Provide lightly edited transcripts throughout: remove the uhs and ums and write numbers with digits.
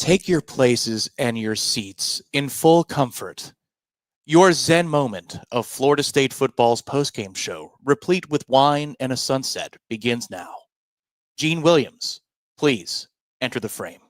Take your places and your seats in full comfort. Your zen moment of Florida State football's postgame show, replete with wine and a sunset, begins now. Gene Williams, please enter the frame.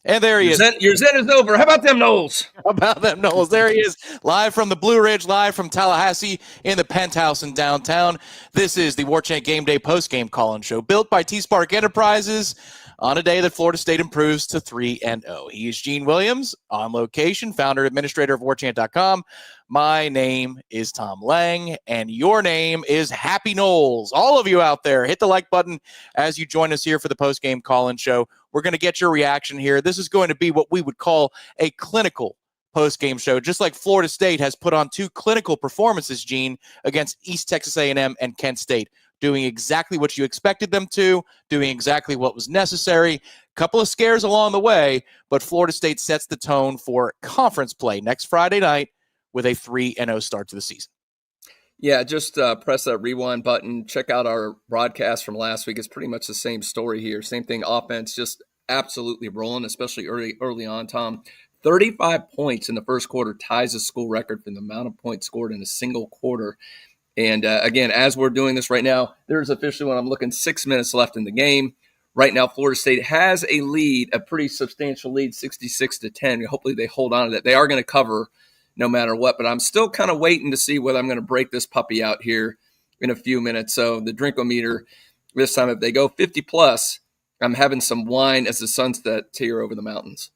And there he is. Your zen is over. How about them Noles? How about them Noles? There he is, live from the Blue Ridge, live from Tallahassee in the penthouse in downtown. This is the Warchant Game Day postgame call-in show, built by TSpark Enterprises on a day that Florida State improves to 3-0. He is Gene Williams, on location, founder, administrator of Warchant.com. My name is Tom Lang, and your name is Happy Noles. All of you out there, hit the like button as you join us here for the postgame call-in show. We're going to get your reaction here. This is going to be what we would call a clinical postgame show, just like Florida State has put on two clinical performances, Gene, against East Texas A&M and Kent State, doing exactly what you expected them to, doing exactly what was necessary. Couple of scares along the way, but Florida State sets the tone for conference play next Friday night with a 3-0 start to the season. Yeah, just press that rewind button. Check out our broadcast from last week. It's pretty much the same story here. Same thing, offense just absolutely rolling, especially early on, Tom. 35 points in the first quarter ties the school record for the amount of points scored in a single quarter. And again, as we're doing this right now, there's officially, when I'm looking, 6 minutes left in the game. Right now, Florida State has a lead, a pretty substantial lead, 66-10. Hopefully they hold on to that. They are going to cover no matter what, but I'm still kind of waiting to see whether I'm going to break this puppy out here in a few minutes. So the drinkometer this time, if they go 50 plus, I'm having some wine as the sunset tear over the mountains.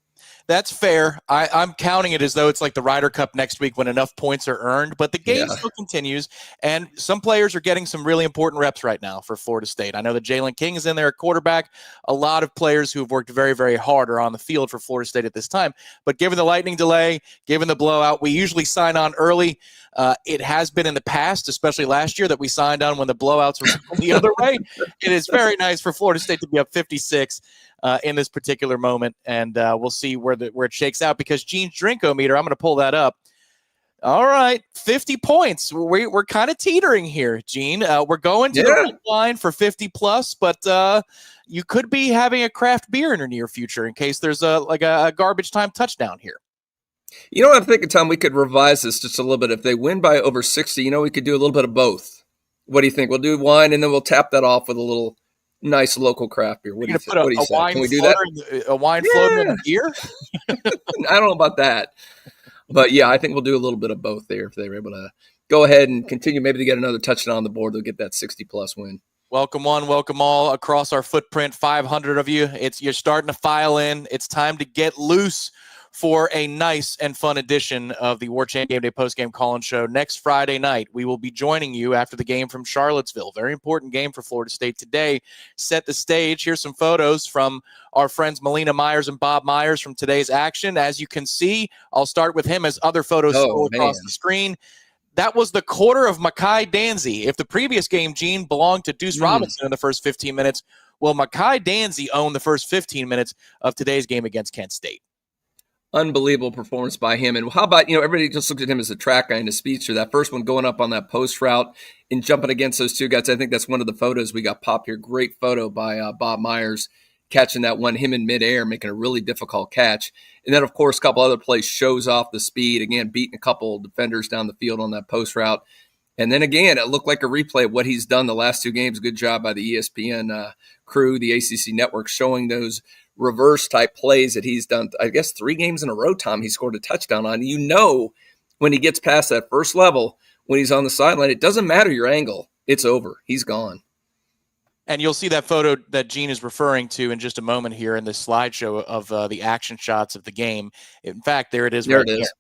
That's fair. I'm counting it as though it's like the Ryder Cup next week when enough points are earned, but the game still continues, and some players are getting some really important reps right now for Florida State. I know that Jalen King is in there at quarterback. A lot of players who have worked very, very hard are on the field for Florida State at this time, but given the lightning delay, given the blowout, we usually sign on early. It has been in the past, especially last year, that we signed on when the blowouts were the other way. It is very nice for Florida State to be up 56 in this particular moment, and we'll see where it shakes out, because Gene's drinkometer, I'm going to pull that up. All right, 50 points. We're kind of teetering here, Gene. We're going to the line for 50 plus, but you could be having a craft beer in your near future in case there's a garbage time touchdown here. You know what I'm thinking, Tom? We could revise this just a little bit. If they win by over 60, we could do a little bit of both. What do you think? We'll do wine, and then we'll tap that off with a little nice local craft beer. What do you think? What do you say? Can we do that? A wine floater in a beer? I don't know about that. But, yeah, I think we'll do a little bit of both there if they were able to go ahead and continue. Maybe to get another touchdown on the board, they'll get that 60-plus win. Welcome one, welcome all across our footprint, 500 of you. You're starting to file in. It's time to get loose for a nice and fun edition of the Warchant Game Day postgame call-in show. Next Friday night, we will be joining you after the game from Charlottesville. Very important game for Florida State today. Set the stage. Here's some photos from our friends Melina Myers and Bob Myers from today's action. As you can see, I'll start with him as other photos scroll across the screen. That was the quarter of Mai Danzy. If the previous game, Gene, belonged to Deuce Robinson in the first 15 minutes, well, Mai Danzy owned the first 15 minutes of today's game against Kent State. Unbelievable performance by him. And how about, everybody just looked at him as a track guy in his speedster. That first one going up on that post route and jumping against those two guys. I think that's one of the photos we got popped here. Great photo by Bob Myers catching that one, him in midair, making a really difficult catch. And then, of course, a couple other plays shows off the speed. Again, beating a couple defenders down the field on that post route. And then again, it looked like a replay of what he's done the last two games. Good job by the ESPN crew, the ACC network, showing those reverse type plays that he's done. I guess 3 games in a row, Tom, he scored a touchdown on. When he gets past that first level, when he's on the sideline, it doesn't matter your angle. It's over. He's gone. And you'll see that photo that Gene is referring to in just a moment here in this slideshow of the action shots of the game. In fact, there it is. There it is.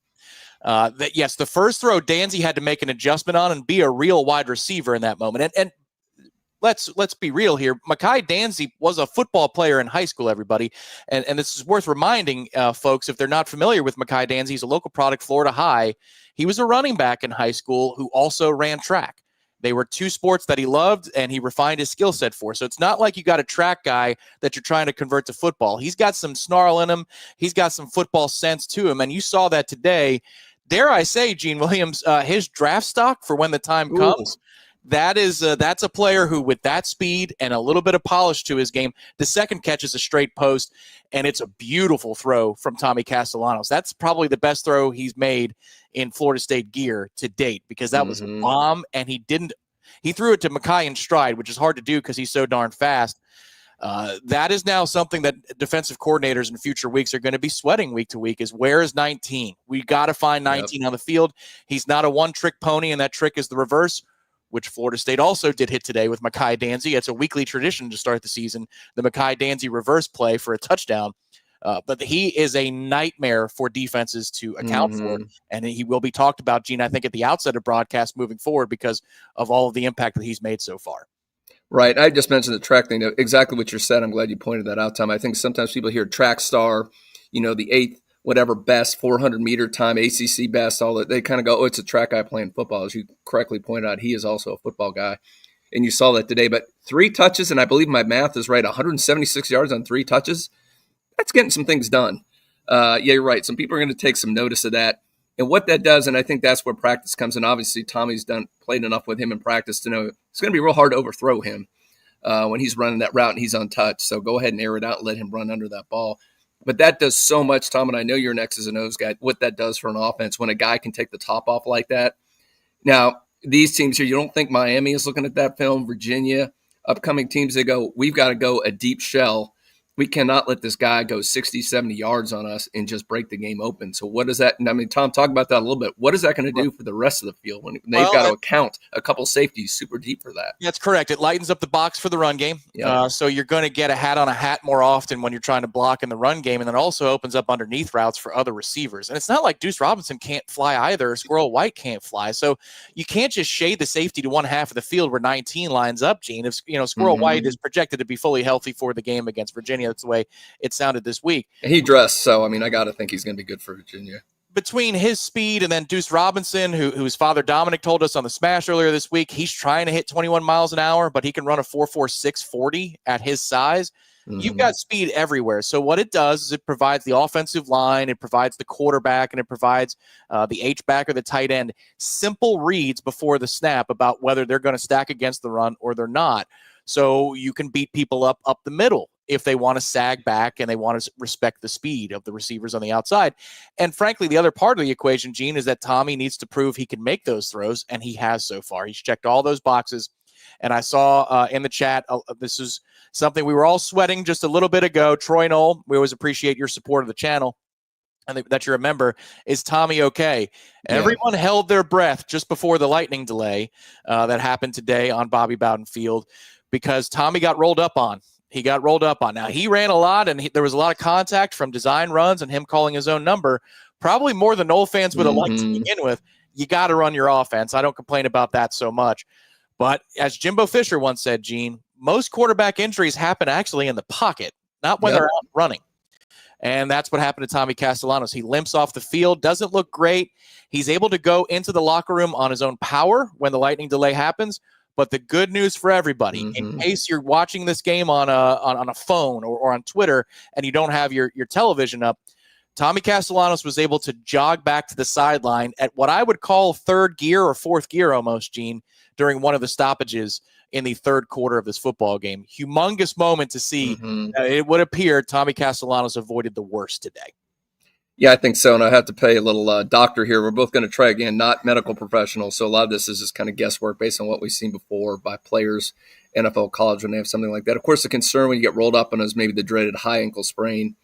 Yes, the first throw Danzy had to make an adjustment on and be a real wide receiver in that moment. And let's be real here. Mai Danzy was a football player in high school, everybody. And this is worth reminding folks, if they're not familiar with Mai Danzy, he's a local product, Florida High. He was a running back in high school who also ran track. They were two sports that he loved and he refined his skill set for. So it's not like you got a track guy that you're trying to convert to football. He's got some snarl in him. He's got some football sense to him. And you saw that today. Dare I say, Gene Williams, his draft stock for when the time comes, That's a player who, with that speed and a little bit of polish to his game, the second catch is a straight post, and it's a beautiful throw from Tommy Castellanos. That's probably the best throw he's made in Florida State gear to date, because that was a bomb, and he threw it to Mackay in stride, which is hard to do because he's so darn fast. That is now something that defensive coordinators in future weeks are going to be sweating week to week, is where is 19? We got to find 19 on the field. He's not a one-trick pony, and that trick is the reverse, which Florida State also did hit today with Mai Danzy. It's a weekly tradition to start the season, the Mai Danzy reverse play for a touchdown. But he is a nightmare for defenses to account for, and he will be talked about, Gene, I think, at the outset of broadcast moving forward because of all of the impact that he's made so far. Right. I just mentioned the track thing. Exactly what you said. I'm glad you pointed that out, Tom. I think sometimes people hear track star, the eighth, whatever best 400-meter time, ACC best, all that. They kind of go, oh, it's a track guy playing football. As you correctly pointed out, he is also a football guy. And you saw that today. But 3 touches, and I believe my math is right, 176 yards on 3 touches. That's getting some things done. Yeah, you're right. Some people are going to take some notice of that. And what that does, and I think that's where practice comes in. Obviously, Tommy's played enough with him in practice to know it's going to be real hard to overthrow him when he's running that route and he's untouched. So go ahead and air it out and let him run under that ball. But that does so much, Tom, and I know you're an X's and O's guy, what that does for an offense when a guy can take the top off like that. Now, these teams here, you don't think Miami is looking at that film, Virginia, upcoming teams, they go, we've got to go a deep shell. We cannot let this guy go 60, 70 yards on us and just break the game open. So what does that – I mean, Tom, talk about that a little bit. What is that going to do for the rest of the field when they've got to account a couple safeties super deep for that? That's correct. It lightens up the box for the run game. Yep. So you're going to get a hat on a hat more often when you're trying to block in the run game, and then also opens up underneath routes for other receivers. And it's not like Deuce Robinson can't fly either, or Squirrel White can't fly. So you can't just shade the safety to one half of the field where 19 lines up, Gene. If Squirrel White is projected to be fully healthy for the game against Virginia, that's the way it sounded this week. He dressed, so I mean, I got to think he's going to be good for Virginia. Between his speed and then Deuce Robinson, whose father Dominic told us on the Smash earlier this week, he's trying to hit 21 miles an hour, but he can run a 4.46 40 at his size. You've got speed everywhere. So what it does is it provides the offensive line, it provides the quarterback, and it provides the H-back or the tight end simple reads before the snap about whether they're going to stack against the run or they're not. So you can beat people up the middle if they want to sag back and they want to respect the speed of the receivers on the outside. And frankly, the other part of the equation, Gene, is that Tommy needs to prove he can make those throws, and he has so far. He's checked all those boxes. And I saw in the chat, this is something we were all sweating just a little bit ago. Troy Knoll, we always appreciate your support of the channel and that you're a member. Is Tommy okay? Yeah. Everyone held their breath just before the lightning delay that happened today on Bobby Bowden Field because Tommy got rolled up on. He got rolled up on. Now, he ran a lot, and there was a lot of contact from design runs and him calling his own number, probably more than Nole fans would have liked to begin with. You got to run your offense. I don't complain about that so much. But as Jimbo Fisher once said, Gene, most quarterback injuries happen actually in the pocket, not when they're out running. And that's what happened to Tommy Castellanos. He limps off the field, doesn't look great. He's able to go into the locker room on his own power when the lightning delay happens. But the good news for everybody, in case you're watching this game on a phone or on Twitter and you don't have your television up, Tommy Castellanos was able to jog back to the sideline at what I would call third gear or fourth gear almost, Gene, during one of the stoppages in the third quarter of this football game. Humongous moment to see. It would appear Tommy Castellanos avoided the worst today. Yeah, I think so, and I have to pay a little doctor here. We're both going to try again, not medical professionals, so a lot of this is just kind of guesswork based on what we've seen before by players, NFL, college, when they have something like that. Of course, the concern when you get rolled up on is maybe the dreaded high ankle sprain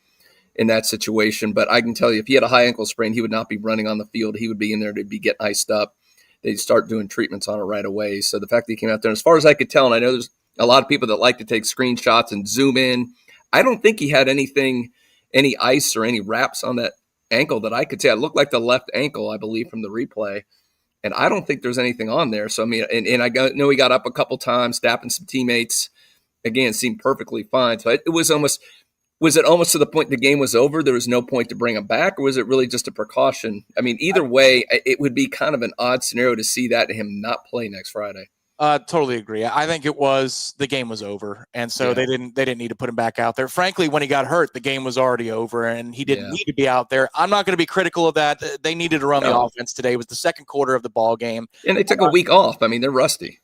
in that situation, but I can tell you if he had a high ankle sprain, he would not be running on the field. He would be in there to be getting iced up. They'd start doing treatments on it right away. So the fact that he came out there, and as far as I could tell, and I know there's a lot of people that like to take screenshots and zoom in, I don't think he had any ice or any wraps on that ankle that I could see. It looked like the left ankle, I believe, from the replay. And I don't think there's anything on there. So, I mean, and I know he got up a couple times, dapping some teammates. Again, seemed perfectly fine. So was it almost to the point the game was over? There was no point to bring him back, or was it really just a precaution? I mean, either way, it would be kind of an odd scenario to see that him not play next Friday. Totally agree. I think the game was over, and so they didn't need to put him back out there. Frankly, when he got hurt, the game was already over, and he didn't need to be out there. I'm not going to be critical of that. They needed to run the offense today. It was the second quarter of the ball game, and they took a week off. I mean, they're rusty.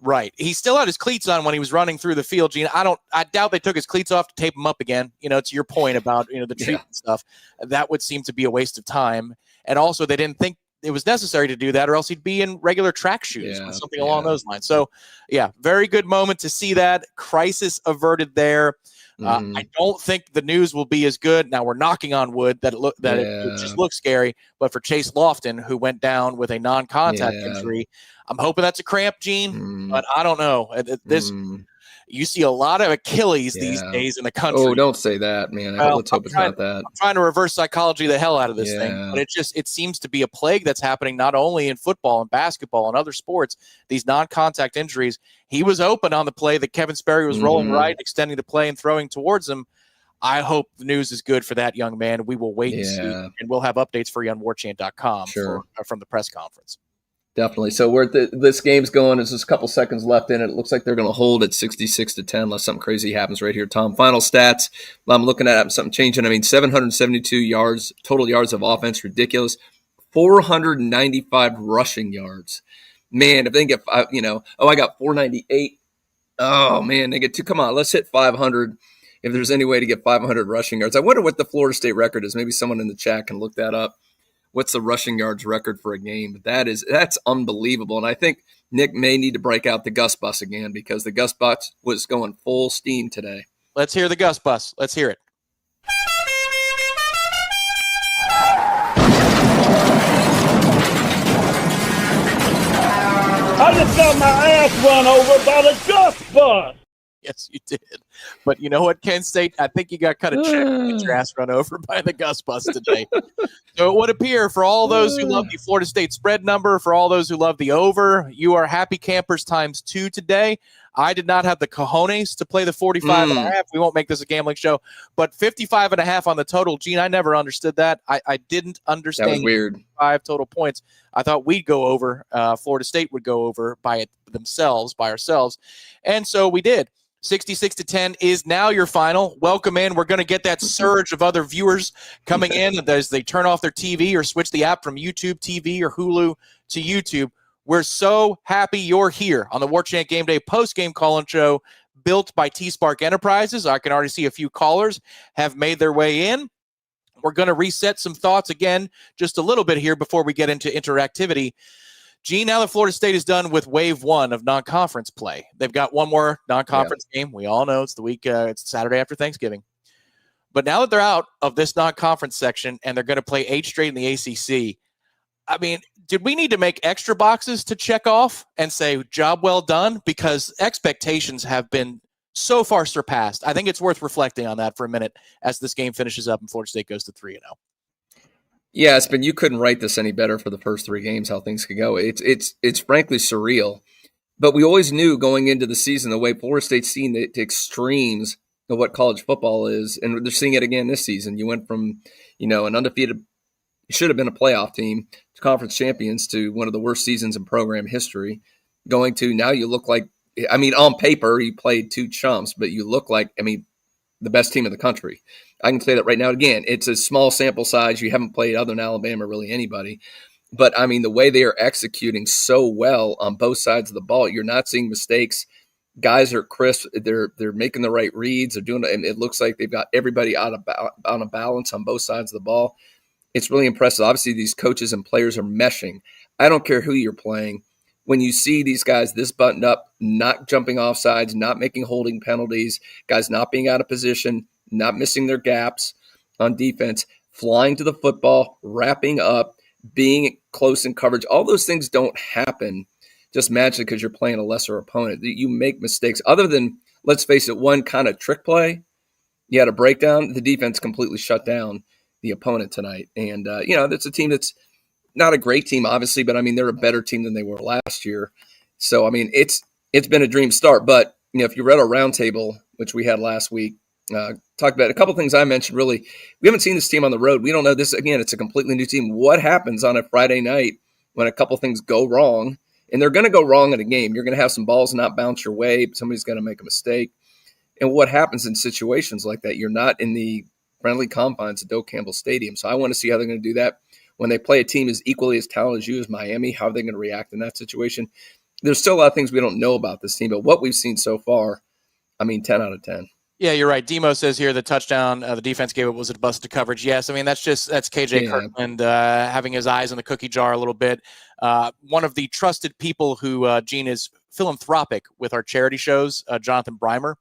Right. He still had his cleats on when he was running through the field, Gene. I doubt they took his cleats off to tape him up again. To your point about, the treatment stuff. That would seem to be a waste of time. And also they didn't think it was necessary to do that, or else he'd be in regular track shoes or something along those lines. So, very good moment to see that. Crisis averted there. I don't think the news will be as good. Now we're knocking on wood that it just looks scary. But for Chase Lofton, who went down with a non-contact injury, I'm hoping that's a cramp, Gene. But I don't know. You see a lot of Achilles these days in the country. Oh, don't say that, man. Let's hope it's not that. I'm trying to reverse psychology the hell out of this thing. But it seems to be a plague that's happening not only in football and basketball and other sports, these non-contact injuries. He was open on the play that Kevin Sperry was rolling right, extending the play and throwing towards him. I hope the news is good for that young man. We will wait and see. And we'll have updates for you on warchant.com from the press conference. Definitely. So this game's going. There's just a couple seconds left in it. It looks like they're going to hold at 66-10 unless something crazy happens right here. Tom, final stats. I'm looking at something changing. 772 yards, total yards of offense, ridiculous. 495 rushing yards. Man, if they can get I got 498. Oh, man, they get two. Come on, let's hit 500 if there's any way to get 500 rushing yards. I wonder what the Florida State record is. Maybe someone in the chat can look that up. What's the rushing yards record for a game? That's unbelievable. And I think Nick may need to break out the Gus bus again because the Gus bus was going full steam today. Let's hear the Gus bus. Let's hear it. I just got my ass run over by the Gus bus. Yes, you did. But you know what, Kent State? I think you got kind of checked to get your ass run over by the Gus bus today. So it would appear for all those who love the Florida State spread number, for all those who love the over, you are happy campers times 2 today. I did not have the cojones to play the 45.5. We won't make this a gambling show, but 55.5 on the total. Gene, I never understood that. I didn't understand. That was weird. 5 total points. I thought we'd go over. Florida State would go over by ourselves. And so we did. 66-10 is now your final. Welcome in. We're going to get that surge of other viewers coming in as they turn off their TV or switch the app from YouTube TV or Hulu to YouTube. We're so happy you're here on the Warchant Game Day post-game call-in show built by TSpark Enterprises. I can already see a few callers have made their way in. We're going to reset some thoughts again just a little bit here before we get into interactivity. Gene, now that Florida State is done with wave 1 of non-conference play, they've got one more non-conference game. We all know it's the week, it's Saturday after Thanksgiving. But now that they're out of this non-conference section and they're going to play 8 straight in the ACC, I mean, did we need to make extra boxes to check off and say, job well done? Because expectations have been so far surpassed. I think it's worth reflecting on that for a minute as this game finishes up and Florida State goes to 3-0. Yeah, Espen, you couldn't write this any better for the first 3 games, how things could go. It's frankly surreal. But we always knew going into the season the way Florida State's seen the extremes of what college football is, and they're seeing it again this season. You went from, an undefeated, should have been a playoff team, to conference champions, to one of the worst seasons in program history, going to now you look like, on paper you played 2 chumps, but you look like, the best team in the country. I can say that right now. Again, it's a small sample size. You haven't played other than Alabama, really anybody. But, the way they are executing so well on both sides of the ball, you're not seeing mistakes. Guys are crisp. They're making the right reads. They're doing it, and it looks like they've got everybody on a balance on both sides of the ball. It's really impressive. Obviously, these coaches and players are meshing. I don't care who you're playing. When you see these guys this buttoned up, not jumping off sides, not making holding penalties, guys not being out of position, not missing their gaps on defense, flying to the football, wrapping up, being close in coverage, all those things don't happen just magically because you're playing a lesser opponent. You make mistakes. Other than, let's face it, one kind of trick play, you had a breakdown, the defense completely shut down the opponent tonight. And, that's a team that's not a great team, obviously, but they're a better team than they were last year. So, it's been a dream start. But, if you read our roundtable, which we had last week, talked about a couple things I mentioned. Really, we haven't seen this team on the road. We don't know this. Again, it's a completely new team. What happens on a Friday night when a couple things go wrong? And they're going to go wrong in a game. You're going to have some balls not bounce your way. Somebody's going to make a mistake. And what happens in situations like that? You're not in the friendly confines of Doak Campbell Stadium. So I want to see how they're going to do that. When they play a team as equally as talented as you as Miami, how are they going to react in that situation? there's still a lot of things we don't know about this team, but what we've seen so far, I mean, 10 out of 10. Yeah, you're right. Demo says here the touchdown the defense gave it was a busted coverage. Yes, I mean that's KJ Kirkland having his eyes in the cookie jar a little bit. One of the trusted people who Gene is philanthropic with our charity shows, Jonathan Breimer.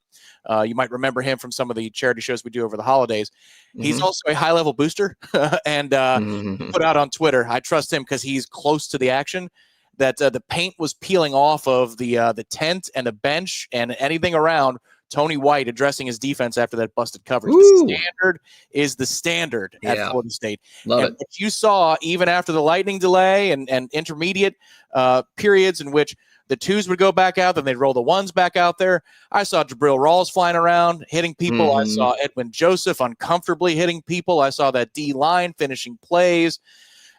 You might remember him from some of the charity shows we do over the holidays. Mm-hmm. He's also a high-level booster and put out on Twitter. I trust him because he's close to the action. That the paint was peeling off of the tent and the bench and anything around. Tony White addressing his defense after that busted coverage. Ooh. The standard is the standard at Florida State. Love and it. What you saw even after the lightning delay and intermediate periods in which the twos would go back out, then they'd roll the ones back out there. I saw Jabril Rawls flying around, hitting people. I saw Edwin Joseph uncomfortably hitting people. I saw that D-line finishing plays.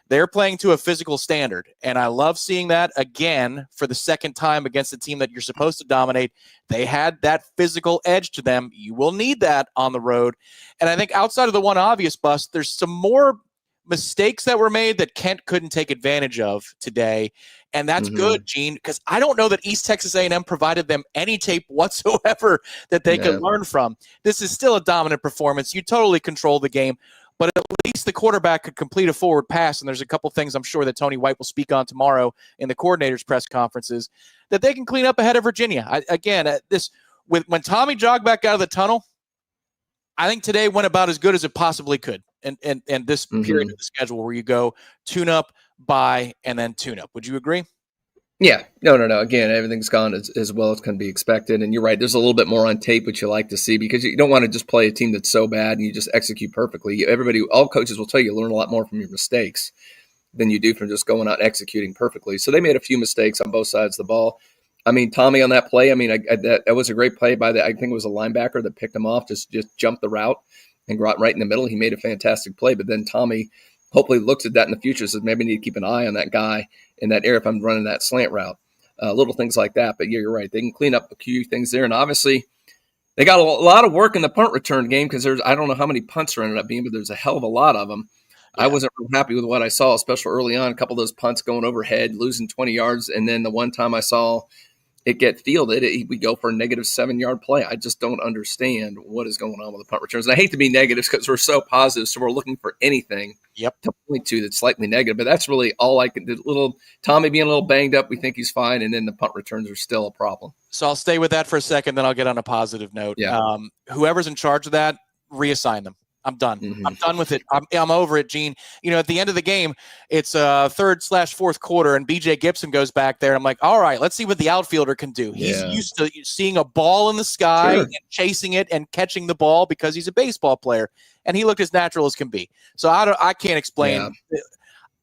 They're playing to a physical standard, and I love seeing that again for the second time against a team that you're supposed to dominate. They had that physical edge to them. You will need that on the road. And I think outside of the one obvious bust, there's some more mistakes that were made that Kent couldn't take advantage of today, and that's good, Gene, because I don't know that East Texas A&M provided them any tape whatsoever that they could learn from. This is still a dominant performance. You totally control the game. But at least the quarterback could complete a forward pass, and there's a couple things I'm sure that Tony White will speak on tomorrow in the coordinators' press conferences that they can clean up ahead of Virginia. When Tommy jogged back out of the tunnel, I think today went about as good as it possibly could. And this period of the schedule where you go tune up, bye, and then tune up. Would you agree? Yeah, no. Again, everything's gone as well as can be expected. And you're right, there's a little bit more on tape, which you like to see, because you don't want to just play a team that's so bad and you just execute perfectly. All coaches will tell you learn a lot more from your mistakes than you do from just going out and executing perfectly. So they made a few mistakes on both sides of the ball. I mean, Tommy on that play, that was a great play by I think it was a linebacker that picked him off, just jumped the route and got right in the middle. He made a fantastic play, but then Tommy hopefully looks at that in the future, says maybe I need to keep an eye on that guy in that area if I'm running that slant route. Little things like that. But yeah, you're right. They can clean up a few things there. And obviously they got a lot of work in the punt return game because I don't know how many punts there ended up being, but there's a hell of a lot of them. Yeah. I wasn't real happy with what I saw, especially early on, a couple of those punts going overhead, losing 20 yards. And then the one time I saw it get fielded, we go for a negative 7-yard play. I just don't understand what is going on with the punt returns. And I hate to be negative because we're so positive, so we're looking for anything to point to that's slightly negative. But that's really all I can do. Little Tommy being a little banged up, we think he's fine, and then the punt returns are still a problem. So I'll stay with that for a second, then I'll get on a positive note. Yeah. Whoever's in charge of that, reassign them. I'm done. I'm done with it. I'm over it, Gene. At the end of the game, it's third/fourth quarter, and BJ Gibson goes back there. And I'm like, all right, let's see what the outfielder can do. He's used to seeing a ball in the sky and chasing it and catching the ball because he's a baseball player, and he looked as natural as can be. So I can't explain. Yeah.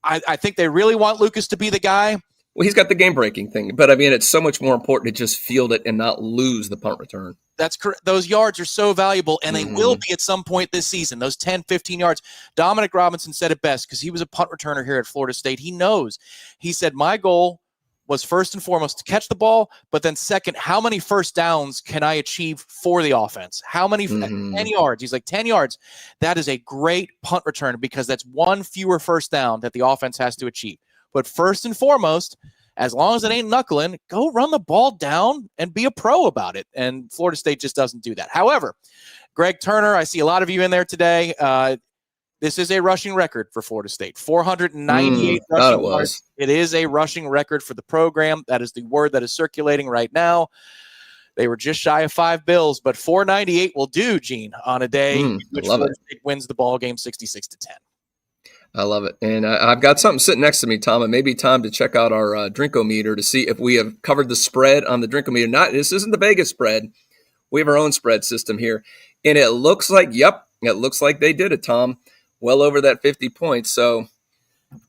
I think they really want Lucas to be the guy. Well, he's got the game-breaking thing, but it's so much more important to just field it and not lose the punt return. That's correct. Those yards are so valuable, and they will be at some point this season, those 10, 15 yards. Dominic Robinson said it best because he was a punt returner here at Florida State. He knows. He said, my goal was first and foremost to catch the ball, but then second, how many first downs can I achieve for the offense? How many 10 yards? He's like, 10 yards. That is a great punt return because that's one fewer first down that the offense has to achieve. But first and foremost, as long as it ain't knuckling, go run the ball down and be a pro about it. And Florida State just doesn't do that. However, Greg Turner, I see a lot of you in there today. This is a rushing record for Florida State. 498 rushing yards. It is a rushing record for the program. That is the word that is circulating right now. They were just shy of 5 bills, but 498 will do, Gene, on a day in which Florida State wins the ball game 66-10. I love it. And I've got something sitting next to me, Tom. It may be time to check out our Drinkometer to see if we have covered the spread on the Drinkometer. This isn't the Vegas spread. We have our own spread system here. And it looks like, it looks like they did it, Tom. Well over that 50 points. So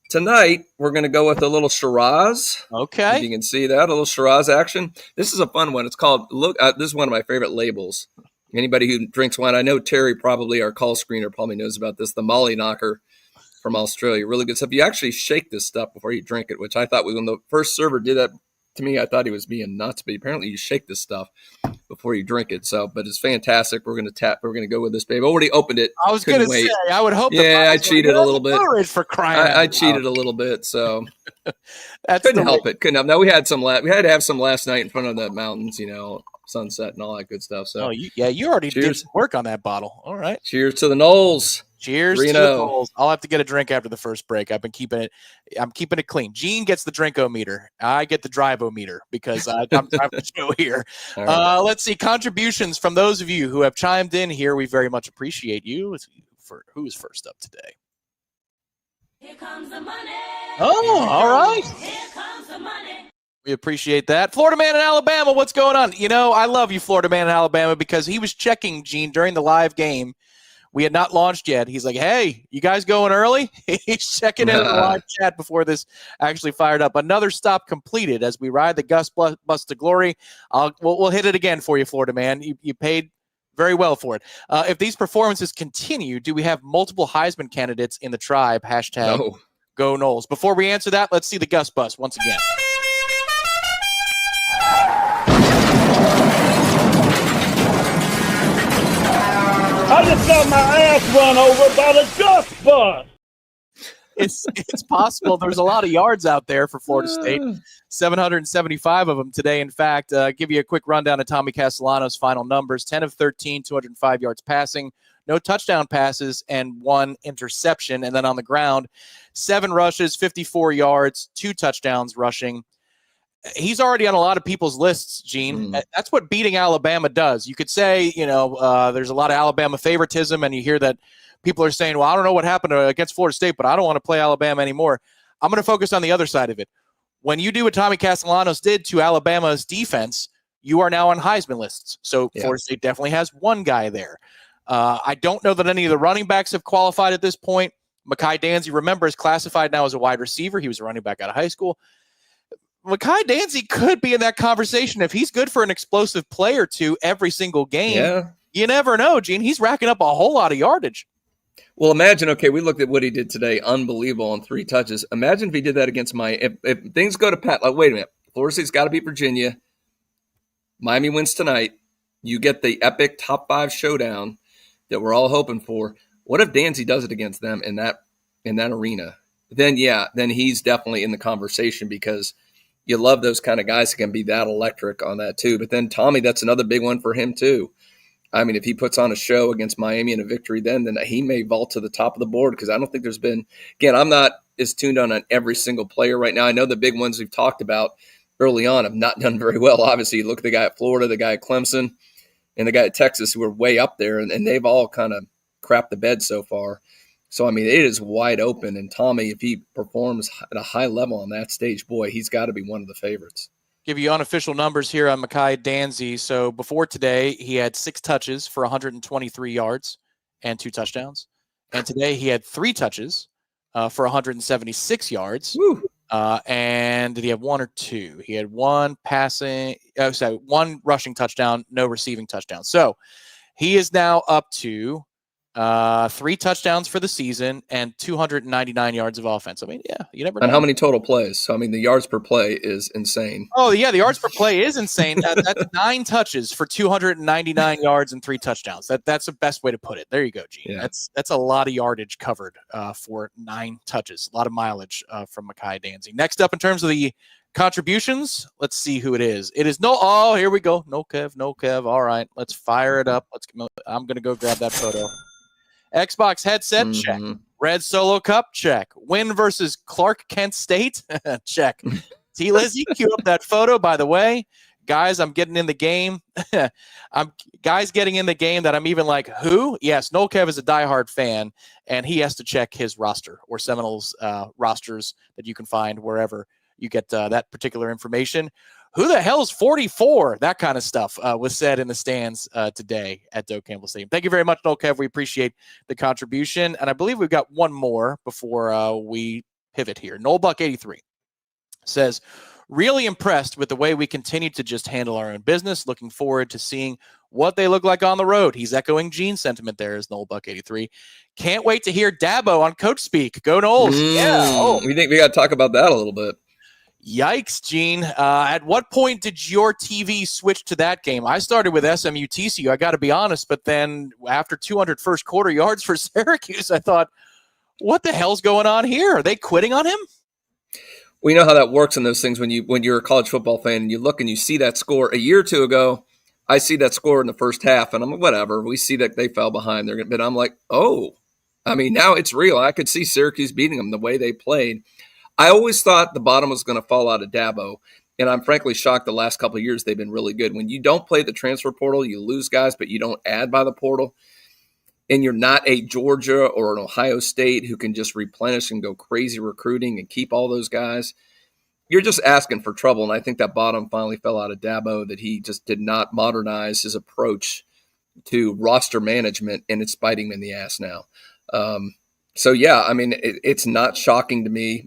tonight, we're going to go with a little Shiraz. Okay. If you can see that, a little Shiraz action. This is a fun one. It's called, this is one of my favorite labels. Anybody who drinks wine, I know Terry probably, our call screener, probably knows about this, the Molly Knocker from Australia. Really good stuff. You actually shake this stuff before you drink it, which I thought when the first server did that to me, I thought he was being nuts, but apparently you shake this stuff before you drink it. So, but it's fantastic. We're gonna go with this, babe. Already opened it. I was going to say, I would hope. Yeah, I cheated a little bit. For crying out loud. I cheated a little bit, so That's couldn't help it. Couldn't help. No, we had to have some last night in front of the mountains, sunset and all that good stuff. So, you already did some work on that bottle. All right. Cheers to the Noles. Cheers to the Noles. I'll have to get a drink after the first break. I'm keeping it clean. Gene gets the drink-o-meter. I get the drive-o-meter because I'm driving the show here. Right. Let's see. Contributions from those of you who have chimed in here. We very much appreciate you. For who's first up today? Here comes the money. Oh, all right. Here comes the money. We appreciate that. Florida man in Alabama, what's going on? I love you, Florida man in Alabama, because he was checking, Gene, during the live game. We had not launched yet. He's like, hey, you guys going early? He's checking in the live chat before this actually fired up. Another stop completed as we ride the Gus bus to glory. We'll hit it again for you, Florida man. You paid very well for it. If these performances continue, do we have multiple Heisman candidates in the tribe? Hashtag no. Go Noles. Before we answer that, let's see the Gus bus once again. I just got my ass run over by the Gus bus. It's possible. There's a lot of yards out there for Florida State. 775 of them today. In fact, give you a quick rundown of Tommy Castellano's final numbers. 10 of 13, 205 yards passing, no touchdown passes, and 1 interception. And then on the ground, 7 rushes, 54 yards, 2 touchdowns rushing. He's already on a lot of people's lists, Gene. That's what beating Alabama does. You could say, there's a lot of Alabama favoritism, and you hear that people are saying, well, I don't know what happened against Florida State, but I don't want to play Alabama anymore. I'm going to focus on the other side of it. When you do what Tommy Castellanos did to Alabama's defense, you are now on Heisman lists. So Florida State definitely has one guy there. I don't know that any of the running backs have qualified at this point. Mai Danzy, remember, is classified now as a wide receiver. He was a running back out of high school. Mai Danzy could be in that conversation if he's good for an explosive play or two every single game. Yeah. You never know, Gene. He's racking up a whole lot of yardage. Well, imagine, we looked at what he did today. Unbelievable on 3 touches. Imagine if he did that against Miami. If things go to Pat, wait a minute. Florida State's got to beat Virginia. Miami wins tonight. You get the epic top 5 showdown that we're all hoping for. What if Danzy does it against them in that arena? Then he's definitely in the conversation because you love those kind of guys that can be that electric on that too. But then Tommy, that's another big one for him too. I mean, if he puts on a show against Miami and a victory, then he may vault to the top of the board because I don't think there's been – again, I'm not as tuned on every single player right now. I know the big ones we've talked about early on have not done very well. Obviously, you look at the guy at Florida, the guy at Clemson, and the guy at Texas who are way up there, and they've all kind of crapped the bed so far. So, I mean, it is wide open. And Tommy, if he performs at a high level on that stage, boy, he's got to be one of the favorites. Give you unofficial numbers here on Mai Danzy. So before today, he had 6 touches for 123 yards and 2 touchdowns. And today he had 3 touches for 176 yards. And did he have 1 or 2? He had 1 1 rushing touchdown, no receiving touchdown. So he is now up to 3 touchdowns for the season and 299 yards of offense. I mean, you never know. And how many total plays? So, I mean, the yards per play is insane. Oh, yeah, the yards per play is insane. That's 9 touches for 299 yards and 3 touchdowns. That's the best way to put it. There you go, Gene. Yeah. That's a lot of yardage covered for 9 touches. A lot of mileage from Mai Danzy. Next up in terms of the contributions, let's see who it is. It is here we go. No Kev. All right, let's fire it up. I'm going to go grab that photo. Xbox headset, check. Red Solo Cup, check. Win versus Clark Kent State, check. T. Lizzie, cue up that photo, by the way. Guys, I'm getting in the game. Guys getting in the game that I'm even like, who? Yes, Noel Kev is a diehard fan, and he has to check his roster or Seminoles rosters that you can find wherever you get that particular information. Who the hell is 44? That kind of stuff was said in the stands today at Doak Campbell Stadium. Thank you very much, Noel Kev. We appreciate the contribution. And I believe we've got one more before we pivot here. Noel Buck 83 says, really impressed with the way we continue to just handle our own business. Looking forward to seeing what they look like on the road. He's echoing Gene's sentiment there as Noel Buck 83. Can't wait to hear Dabo on Coach Speak. Go Noles. We think we got to talk about that a little bit. Yikes, Gene. At what point did your TV switch to that game? I started with SMU TCU, I got to be honest, but then after 200 first quarter yards for Syracuse, I thought, what the hell's going on here? Are they quitting on him? We know how that works in those things when you're a college football fan and you look and you see that score. A year or two ago, I see that score in the first half, and I'm like, whatever. We see that they fell behind. But I'm like, oh, I mean, now it's real. I could see Syracuse beating them the way they played. I always thought the bottom was going to fall out of Dabo, and I'm frankly shocked the last couple of years they've been really good. When you don't play the transfer portal, you lose guys, but you don't add by the portal, and you're not a Georgia or an Ohio State who can just replenish and go crazy recruiting and keep all those guys, you're just asking for trouble. And I think that bottom finally fell out of Dabo, that he just did not modernize his approach to roster management, and it's biting him in the ass now. So, yeah, I mean, it's not shocking to me.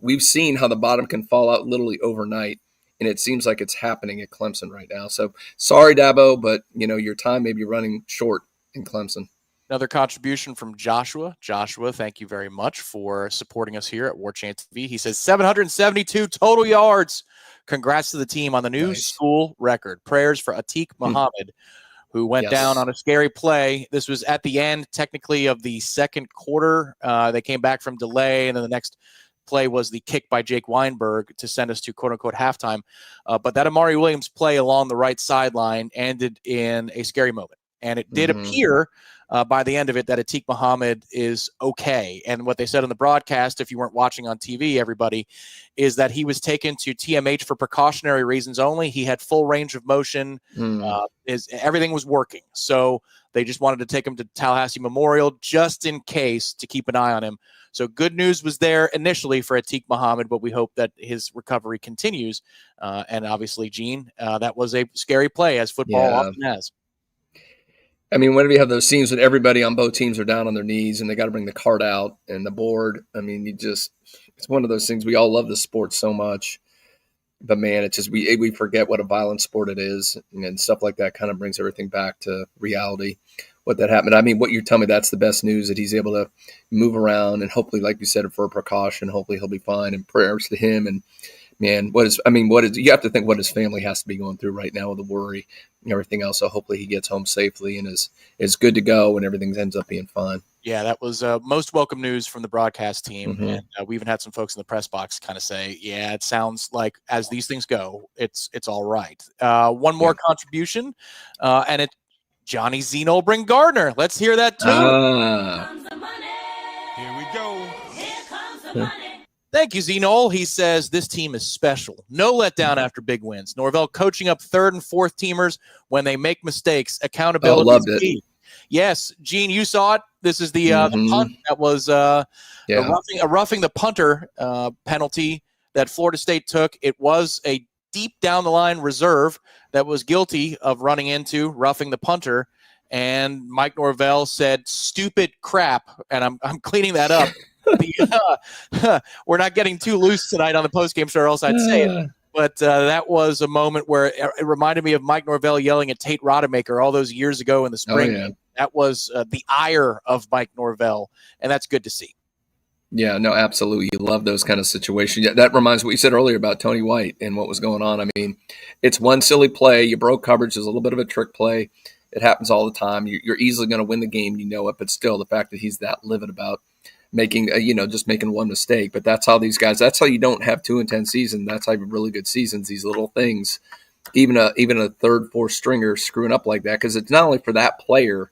We've seen how the bottom can fall out literally overnight, and it seems like it's happening at Clemson right now. So, sorry, Dabo, but, your time may be running short in Clemson. Another contribution from Joshua. Joshua, thank you very much for supporting us here at Warchant TV. He says 772 total yards. Congrats to the team on the new school record. Prayers for Atiq Muhammad, who went down on a scary play. This was at the end, technically, of the second quarter. They came back from delay, and then the next play was the kick by Jake Weinberg to send us to quote-unquote halftime. But that Amari Williams play along the right sideline ended in a scary moment. And it did appear by the end of it that Atiq Muhammad is okay. And what they said on the broadcast, if you weren't watching on TV, everybody, is that he was taken to TMH for precautionary reasons only. He had full range of motion. Everything was working. So they just wanted to take him to Tallahassee Memorial just in case, to keep an eye on him. So good news was there initially for Atiq Muhammad, but we hope that his recovery continues. And obviously, Gene, that was a scary play, as football often has. I mean, whenever you have those scenes when everybody on both teams are down on their knees and they got to bring the cart out and the board, I mean, it's one of those things. We all love the sport so much, but man, it's just, we forget what a violent sport it is, and stuff like that kind of brings everything back to reality, what that happened. I mean, what you're telling me, that's the best news, that he's able to move around, and hopefully, like you said, for a precaution, hopefully he'll be fine, and prayers to him. And man, you have to think what his family has to be going through right now with the worry and everything else. So hopefully he gets home safely and is good to go, and everything ends up being fine. Yeah, that was most welcome news from the broadcast team. And we even had some folks in the press box kind of say, yeah, it sounds like as these things go, it's all right. One more contribution, and it's Johnny Zeno bring Gardner. Let's hear that too. Here comes the money. Here we go. Here comes the money. Thank you, Zenol. He says this team is special. No letdown after big wins. Norvell coaching up third and fourth teamers when they make mistakes. Accountability is key. Yes, Gene, you saw it. This is the punt that was a roughing the punter penalty that Florida State took. It was a deep down the line reserve that was guilty of running into roughing the punter. And Mike Norvell said, "Stupid crap," and I'm cleaning that up. We're not getting too loose tonight on the postgame show, or else I'd say it. But that was a moment where it reminded me of Mike Norvell yelling at Tate Rodemaker all those years ago in the spring. Oh, yeah. That was the ire of Mike Norvell, and that's good to see. Yeah, no, absolutely. You love those kind of situations. Yeah, that reminds me what you said earlier about Tony White and what was going on. I mean, it's one silly play. You broke coverage. There's a little bit of a trick play. It happens all the time. You're easily going to win the game. You know it, but still the fact that he's that livid about making, just making one mistake. But that's how these guys, that's how you don't have 2-10 seasons. That's how you have really good seasons, these little things. Even a third, fourth stringer screwing up like that, because it's not only for that player,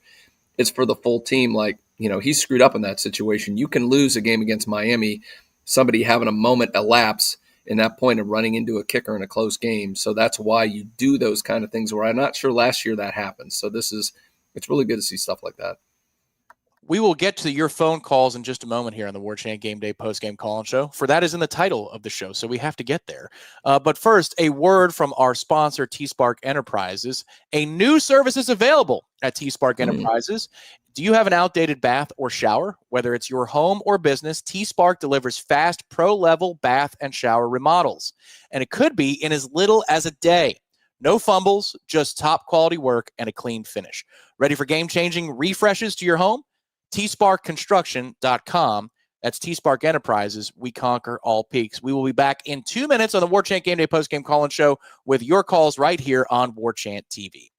it's for the full team. Like, he screwed up in that situation. You can lose a game against Miami, somebody having a moment elapse in that point of running into a kicker in a close game. So that's why you do those kind of things, where I'm not sure last year that happened. So it's really good to see stuff like that. We will get to your phone calls in just a moment here on the Warchant Game Day Postgame Call-In Show, for that is in the title of the show, so we have to get there. But first, a word from our sponsor, TSpark Enterprises. A new service is available at TSpark Enterprises. Do you have an outdated bath or shower? Whether it's your home or business, TSpark delivers fast, pro-level bath and shower remodels. And it could be in as little as a day. No fumbles, just top-quality work and a clean finish. Ready for game-changing refreshes to your home? TSparkConstruction.com. That's TSpark Enterprises. We conquer all peaks. We will be back in 2 minutes on the Warchant Game Day Postgame Call-In Show with your calls right here on Warchant TV.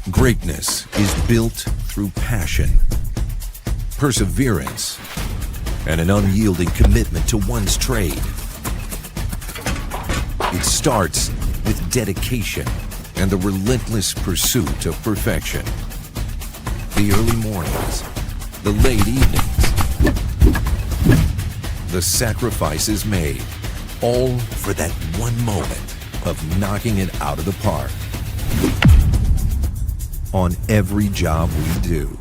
Greatness is built through passion, perseverance, and an unyielding commitment to one's trade. It starts with dedication and the relentless pursuit of perfection. The early mornings, the late evenings, the sacrifices made, all for that one moment of knocking it out of the park. On every job we do,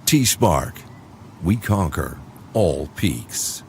TSpark, we conquer all peaks.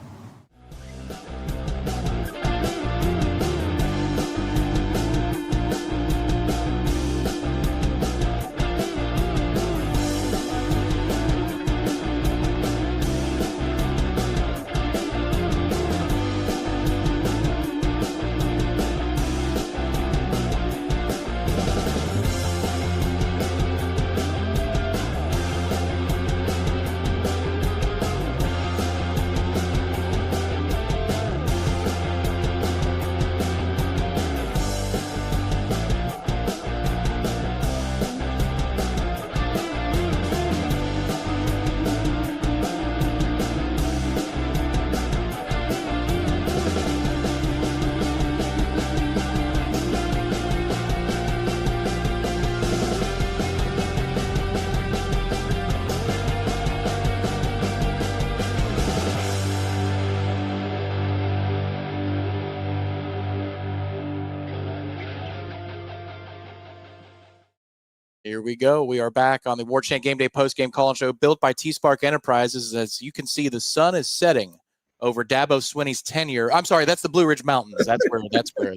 Here we go. We are back on the Warchant Game Day Postgame Call-In Show built by TSpark Enterprises. As you can see, the sun is setting over Dabo Swinney's tenure. I'm sorry, that's the Blue Ridge Mountains. That's where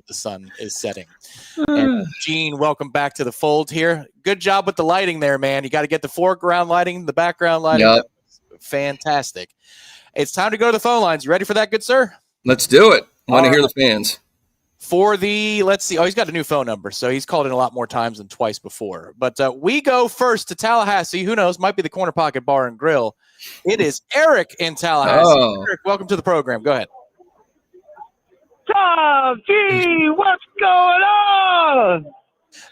the sun is setting. And Gene, welcome back to the fold here. Good job with the lighting there, man. You got to get the foreground lighting, the background lighting. Yep. Fantastic. It's time to go to the phone lines. You ready for that, good sir? Let's do it. Want to hear the fans. For the, let's see. Oh, he's got a new phone number, so he's called in a lot more times than twice before. But we go first to Tallahassee. Who knows? Might be the Corner Pocket Bar and Grill. It is Eric in Tallahassee. Oh. Eric, welcome to the program. Go ahead. Tom, gee, what's going on?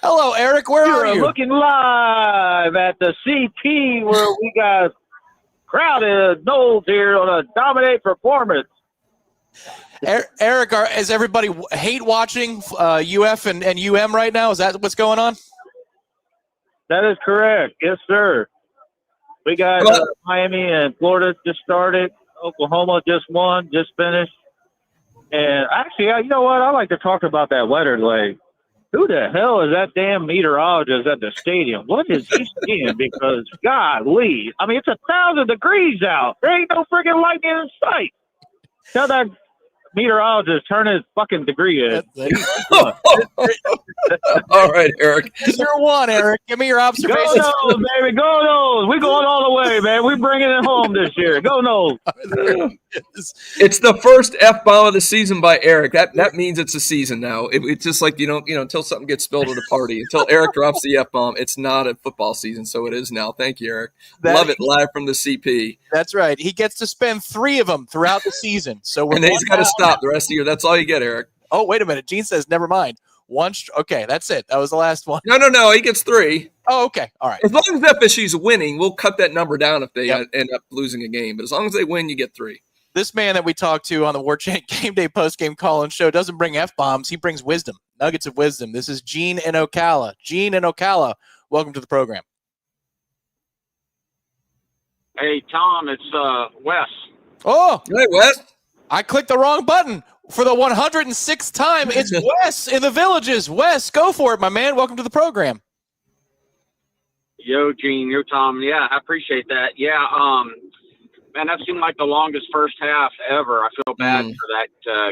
Hello, Eric. Where are you? You're looking live at the CP where we got crowded Noles here on a dominate performance. Eric, is everybody hate watching UF and UM right now? Is that what's going on? That is correct. Yes, sir. We got Miami and Florida just started. Oklahoma just won, just finished. And actually, you know what? I like to talk about that weather delay. Who the hell is that damn meteorologist at the stadium? What is he seeing? Because, golly, I mean, it's 1,000 degrees out. There ain't no freaking lightning in sight. Tell that meteorologist turn his fucking degree in. All right, Eric. You're one, Eric. Give me your observations. Go Noles, baby. Go Noles. We're going all the way, man. We're bringing it home this year. Go Noles. It's the first F-bomb of the season by Eric. That means it's a season now. It's just like, until something gets spilled at a party. Until Eric drops the F-bomb, it's not a football season, so it is now. Thank you, Eric. Love it live from the CP. That's right. He gets to spend 3 of them throughout the season. So and then he's got to stop the rest of the year. That's all you get, Eric. Oh, wait a minute. Gene says, never mind. Okay, that's it. That was the last one. No. He gets 3. Oh, okay. All right. As long as FSU's winning, we'll cut that number down if they end up losing a game. But as long as they win, you get 3. This man that we talked to on the Warchant Game Day Postgame Call-In Show doesn't bring F-bombs. He brings wisdom, nuggets of wisdom. This is Gene in Ocala. Gene in Ocala, welcome to the program. Hey, Tom, it's Wes. Oh, Hey, Wes. I clicked the wrong button for the 106th time. It's Wes in the Villages. Wes, go for it, my man. Welcome to the program. Yo, Gene. Yo, Tom. Yeah, I appreciate that. Yeah, man, that seemed like the longest first half ever. I feel bad for that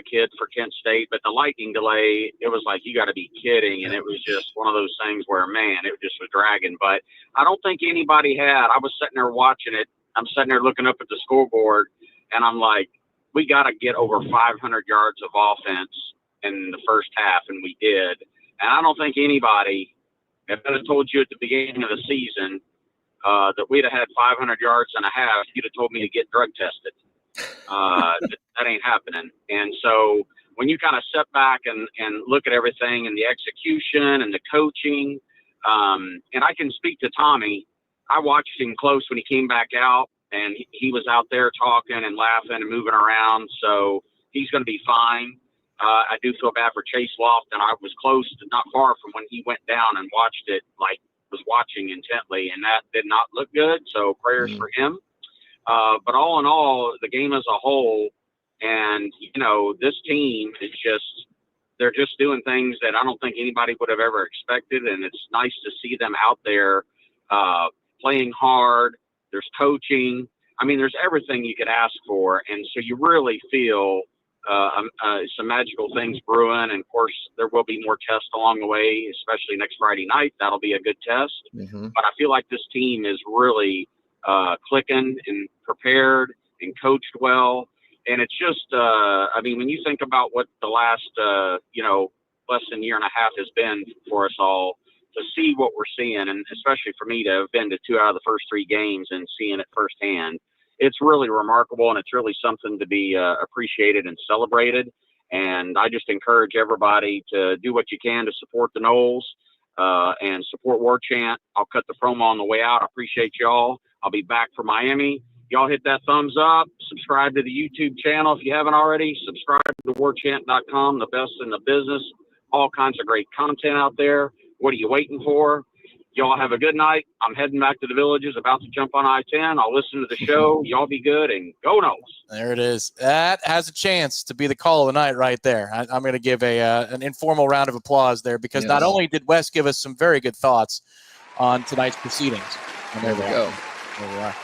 kid for Kent State, but the lightning delay, it was like, you got to be kidding. And it was just one of those things where, man, it just was dragging. But I don't think anybody I was sitting there watching it. I'm sitting there looking up at the scoreboard, And I'm like, we got to get over 500 yards of offense in the first half, and we did. And I don't think anybody, if I had told you at the beginning of the season that we'd have had 500 yards and a half, you'd have told me to get drug tested. That ain't happening. And so when you kind of step back and look at everything and the execution and the coaching, and I can speak to Tommy. I watched him close when he came back out, and he was out there talking and laughing and moving around. So he's going to be fine. I do feel bad for Chase Loft, and I was close to not far from when he went down and watched it, like was watching intently, and that did not look good. So prayers for him. But all in all, the game as a whole, and, this team is they're just doing things that I don't think anybody would have ever expected. And it's nice to see them out there playing hard. There's coaching. I mean, there's everything you could ask for. And so you really feel some magical things brewing. And of course, there will be more tests along the way, especially next Friday night. That'll be a good test. But I feel like this team is really clicking and prepared and coached well. And it's just, when you think about what the last, less than year and a half has been for us all, to see what we're seeing, and especially for me to have been to 2 out of the first 3 games and seeing it firsthand, it's really remarkable, and it's really something to be appreciated and celebrated. And I just encourage everybody to do what you can to support the Noles and support Warchant. I'll cut the promo on the way out. I appreciate y'all. I'll be back for Miami. Y'all hit that thumbs up. Subscribe to the YouTube channel if you haven't already. Subscribe to warchant.com, the best in the business. All kinds of great content out there. What are you waiting for? Y'all have a good night. I'm heading back to the Villages, about to jump on I-10. I'll listen to the show. Y'all be good, and go Noles. There it is. That has a chance to be the call of the night right there. I'm going to give an informal round of applause there, because not only did Wes give us some very good thoughts on tonight's proceedings. And There we go. There we are.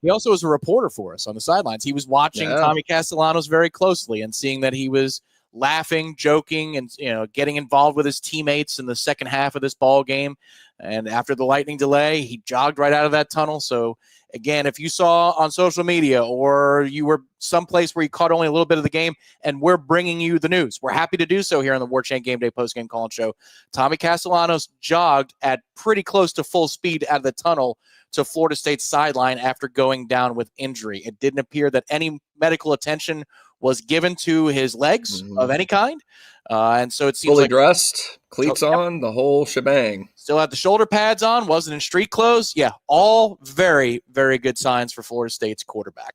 He also was a reporter for us on the sidelines. He was watching Tommy Castellanos very closely and seeing that he was laughing, joking, and getting involved with his teammates in the second half of this ball game. And after the lightning delay, he jogged right out of that tunnel. So again, if you saw on social media or you were someplace where you caught only a little bit of the game, and we're bringing you the news, we're happy to do so here on the Warchant Game Day Postgame Call-In Show. Tommy Castellanos jogged at pretty close to full speed out of the tunnel to Florida State's sideline after going down with injury. It didn't appear that any medical attention was given to his legs of any kind. And so it seems fully like dressed, cleats on, the whole shebang. Still had the shoulder pads on, wasn't in street clothes. Yeah, all very, very good signs for Florida State's quarterback.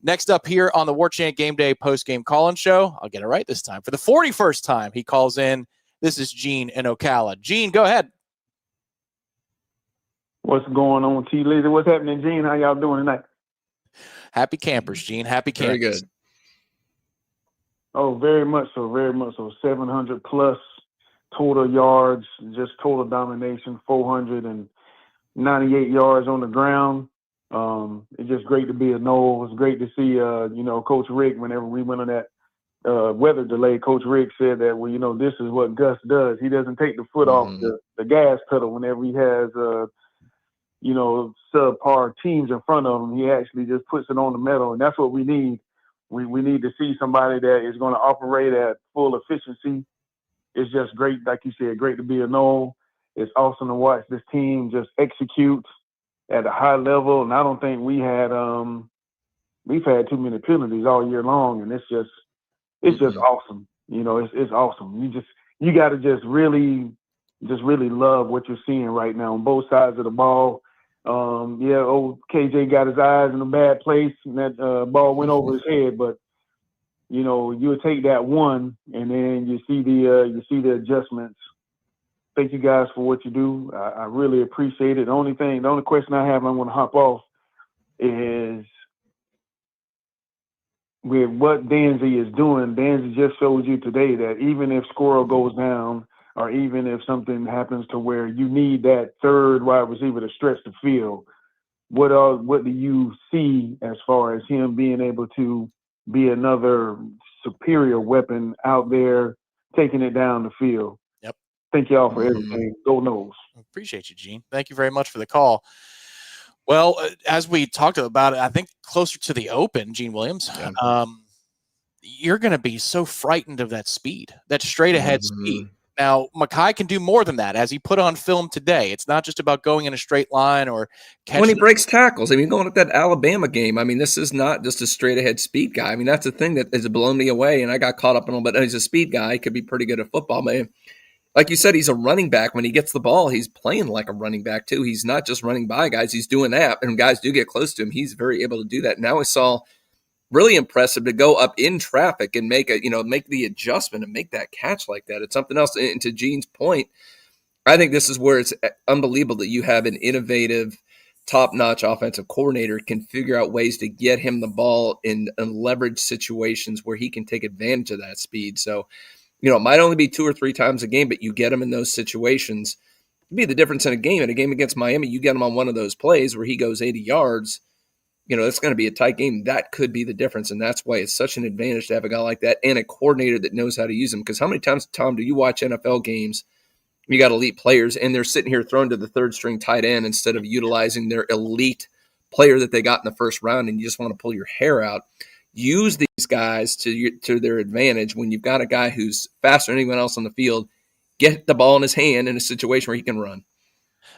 Next up here on the Warchant Game Day Post-Game Call-In Show, I'll get it right this time. For the 41st time, he calls in. This is Gene in Ocala. Gene, go ahead. What's going on, T. Lizzy? What's happening, Gene? How y'all doing tonight? Happy campers, Gene. Happy campers. Very good. Oh, very much so, very much so. 700 plus total yards, just total domination, 498 yards on the ground. It's just great to be a Nole. It's great to see, Coach Rick, whenever we went on that weather delay, Coach Rick said that, this is what Gus does. He doesn't take the foot off the gas pedal whenever he has, subpar teams in front of him. He actually just puts it on the metal, and that's what we need. We need to see somebody that is going to operate at full efficiency. It's just great, like you said, great to be a Nole. It's awesome to watch this team just execute at a high level, and I don't think we've had too many penalties all year long, and it's just awesome. It's awesome. You got to just really love what you're seeing right now on both sides of the ball. Old KJ got his eyes in a bad place, and that ball went over his head. But you'll take that one, and then you see the adjustments. Thank you guys for what you do. I really appreciate it. The only question I have, I want to hop off, is with what Danzy is doing. Danzy just showed you today that even if Squirrel goes down, or even if something happens to where you need that third wide receiver to stretch the field, what do you see as far as him being able to be another superior weapon out there taking it down the field? Yep. Thank y'all for everything. Go Noles. Appreciate you, Gene. Thank you very much for the call. Well, as we talked about it, I think closer to the open, Gene Williams, you're going to be so frightened of that speed, that straight ahead speed. Now, Makai can do more than that, as he put on film today. It's not just about going in a straight line or catching. When he breaks tackles, I mean, going at that Alabama game, I mean, this is not just a straight ahead speed guy. I mean, that's the thing that has blown me away, and I got caught up in a little bit. He's a speed guy. He could be pretty good at football, man. Like you said, he's a running back. When he gets the ball, he's playing like a running back, too. He's not just running by guys. He's doing that. And when guys do get close to him, he's very able to do that. Now we saw really impressive to go up in traffic and make the adjustment and make that catch like that. It's something else. And to Gene's point, I think this is where it's unbelievable that you have an innovative, top-notch offensive coordinator can figure out ways to get him the ball in leverage situations where he can take advantage of that speed. So, it might only be 2 or 3 times a game, but you get him in those situations. It'd be the difference in a game. In a game against Miami, you get him on one of those plays where he goes 80 yards. It's going to be a tight game. That could be the difference, and that's why it's such an advantage to have a guy like that and a coordinator that knows how to use him. Because how many times, Tom, do you watch NFL games, you got elite players, and they're sitting here thrown to the third-string tight end instead of utilizing their elite player that they got in the first round, and you just want to pull your hair out? Use these guys to their advantage. When you've got a guy who's faster than anyone else on the field, get the ball in his hand in a situation where he can run.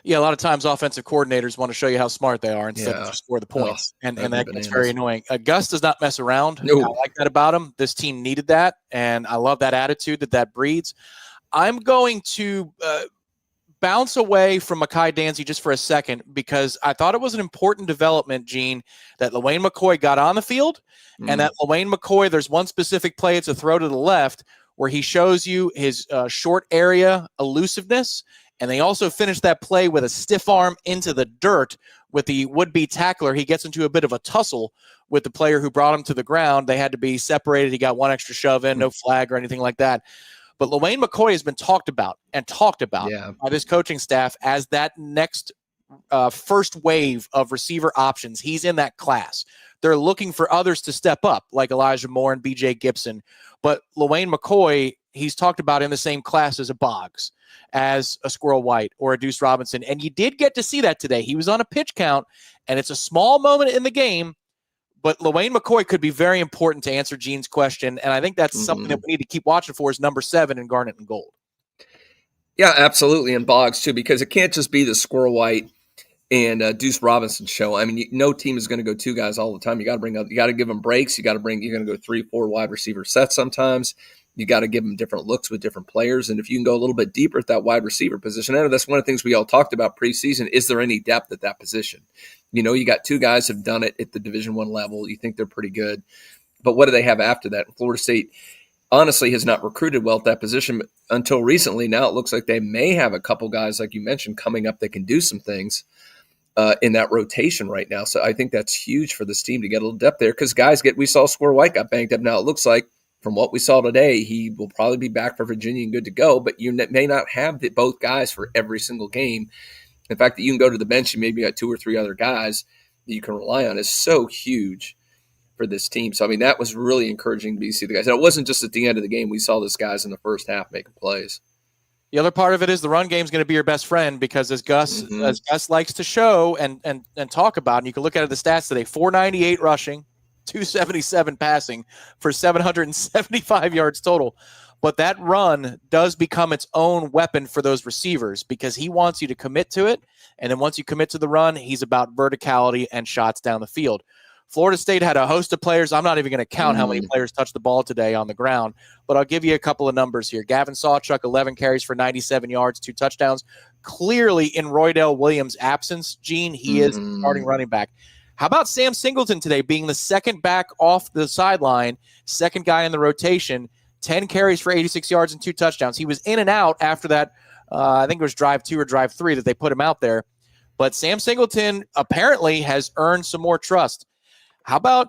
Yeah, a lot of times offensive coordinators want to show you how smart they are instead of just score the points. And that gets very annoying. Gus does not mess around. No. I like that about him. This team needed that, and I love that attitude that breeds. I'm going to bounce away from Mai Danzy just for a second because I thought it was an important development, Gene, that LaWayne McCoy got on the field, and that LaWayne McCoy, there's one specific play, it's a throw to the left, where he shows you his short area elusiveness. And they also finished that play with a stiff arm into the dirt with the would-be tackler. He gets into a bit of a tussle with the player who brought him to the ground. They had to be separated. He got one extra shove in, no flag or anything like that. But LaWayne McCoy has been talked about by this coaching staff as that next first wave of receiver options. He's in that class. They're looking for others to step up, like Elijah Moore and B.J. Gibson. But LaWayne McCoy, he's talked about in the same class as a Boggs, as a Squirrel White, or a Deuce Robinson. And you did get to see that today. He was on a pitch count, and it's a small moment in the game, but LaWayne McCoy could be very important to answer Gene's question, and I think that's something that we need to keep watching for is number 7 in Garnet and Gold. Yeah, absolutely, and Boggs too, because it can't just be the Squirrel White and Deuce Robinson show. I mean, no team is going to go 2 guys all the time. You got to give them breaks. You're going to go 3-4 wide receiver sets sometimes. You got to give them different looks with different players. And if you can go a little bit deeper at that wide receiver position, I know that's one of the things we all talked about preseason. Is there any depth at that position? You got 2 guys who have done it at the Division I level. You think they're pretty good. But what do they have after that? Florida State honestly has not recruited well at that position until recently. Now it looks like they may have a couple guys, like you mentioned, coming up that can do some things in that rotation right now. So I think that's huge for this team to get a little depth there because we saw Squirrel White got banged up. Now it looks like from what we saw today, he will probably be back for Virginia and good to go, but you may not have both guys for every single game. In fact, that you can go to the bench and maybe got 2 or 3 other guys that you can rely on is so huge for this team. So, I mean, that was really encouraging to see the guys. And it wasn't just at the end of the game. We saw these guys in the first half making plays. The other part of it is the run game is going to be your best friend because as Gus likes to show and talk about, and you can look at the stats today, 498 rushing, 277 passing for 775 yards total. But that run does become its own weapon for those receivers because he wants you to commit to it. And then once you commit to the run, he's about verticality and shots down the field. Florida State had a host of players. I'm not even going to count how many players touched the ball today on the ground, but I'll give you a couple of numbers here. Gavin Sawchuk, 11 carries for 97 yards, 2 touchdowns. Clearly in Roydell Williams' absence, Gene, he is starting running back. How about Sam Singleton today being the second back off the sideline, second guy in the rotation, 10 carries for 86 yards and 2 touchdowns. He was in and out after that, I think it was drive 2 or drive 3 that they put him out there. But Sam Singleton apparently has earned some more trust. How about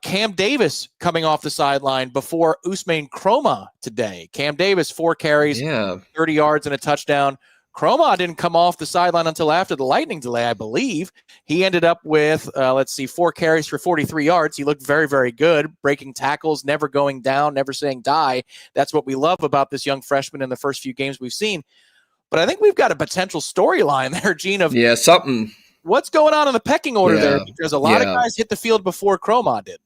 Cam Davis coming off the sideline before Usman Kroma today? Cam Davis, 4 carries, 30 yards and a touchdown. Kroma didn't come off the sideline until after the lightning delay, I believe. He ended up with, 4 carries for 43 yards. He looked very, very good, breaking tackles, never going down, never saying die. That's what we love about this young freshman in the first few games we've seen. But I think we've got a potential storyline there, Gene. What's going on in the pecking order Yeah. there? Because a lot of Yeah. guys hit the field before Cromon did.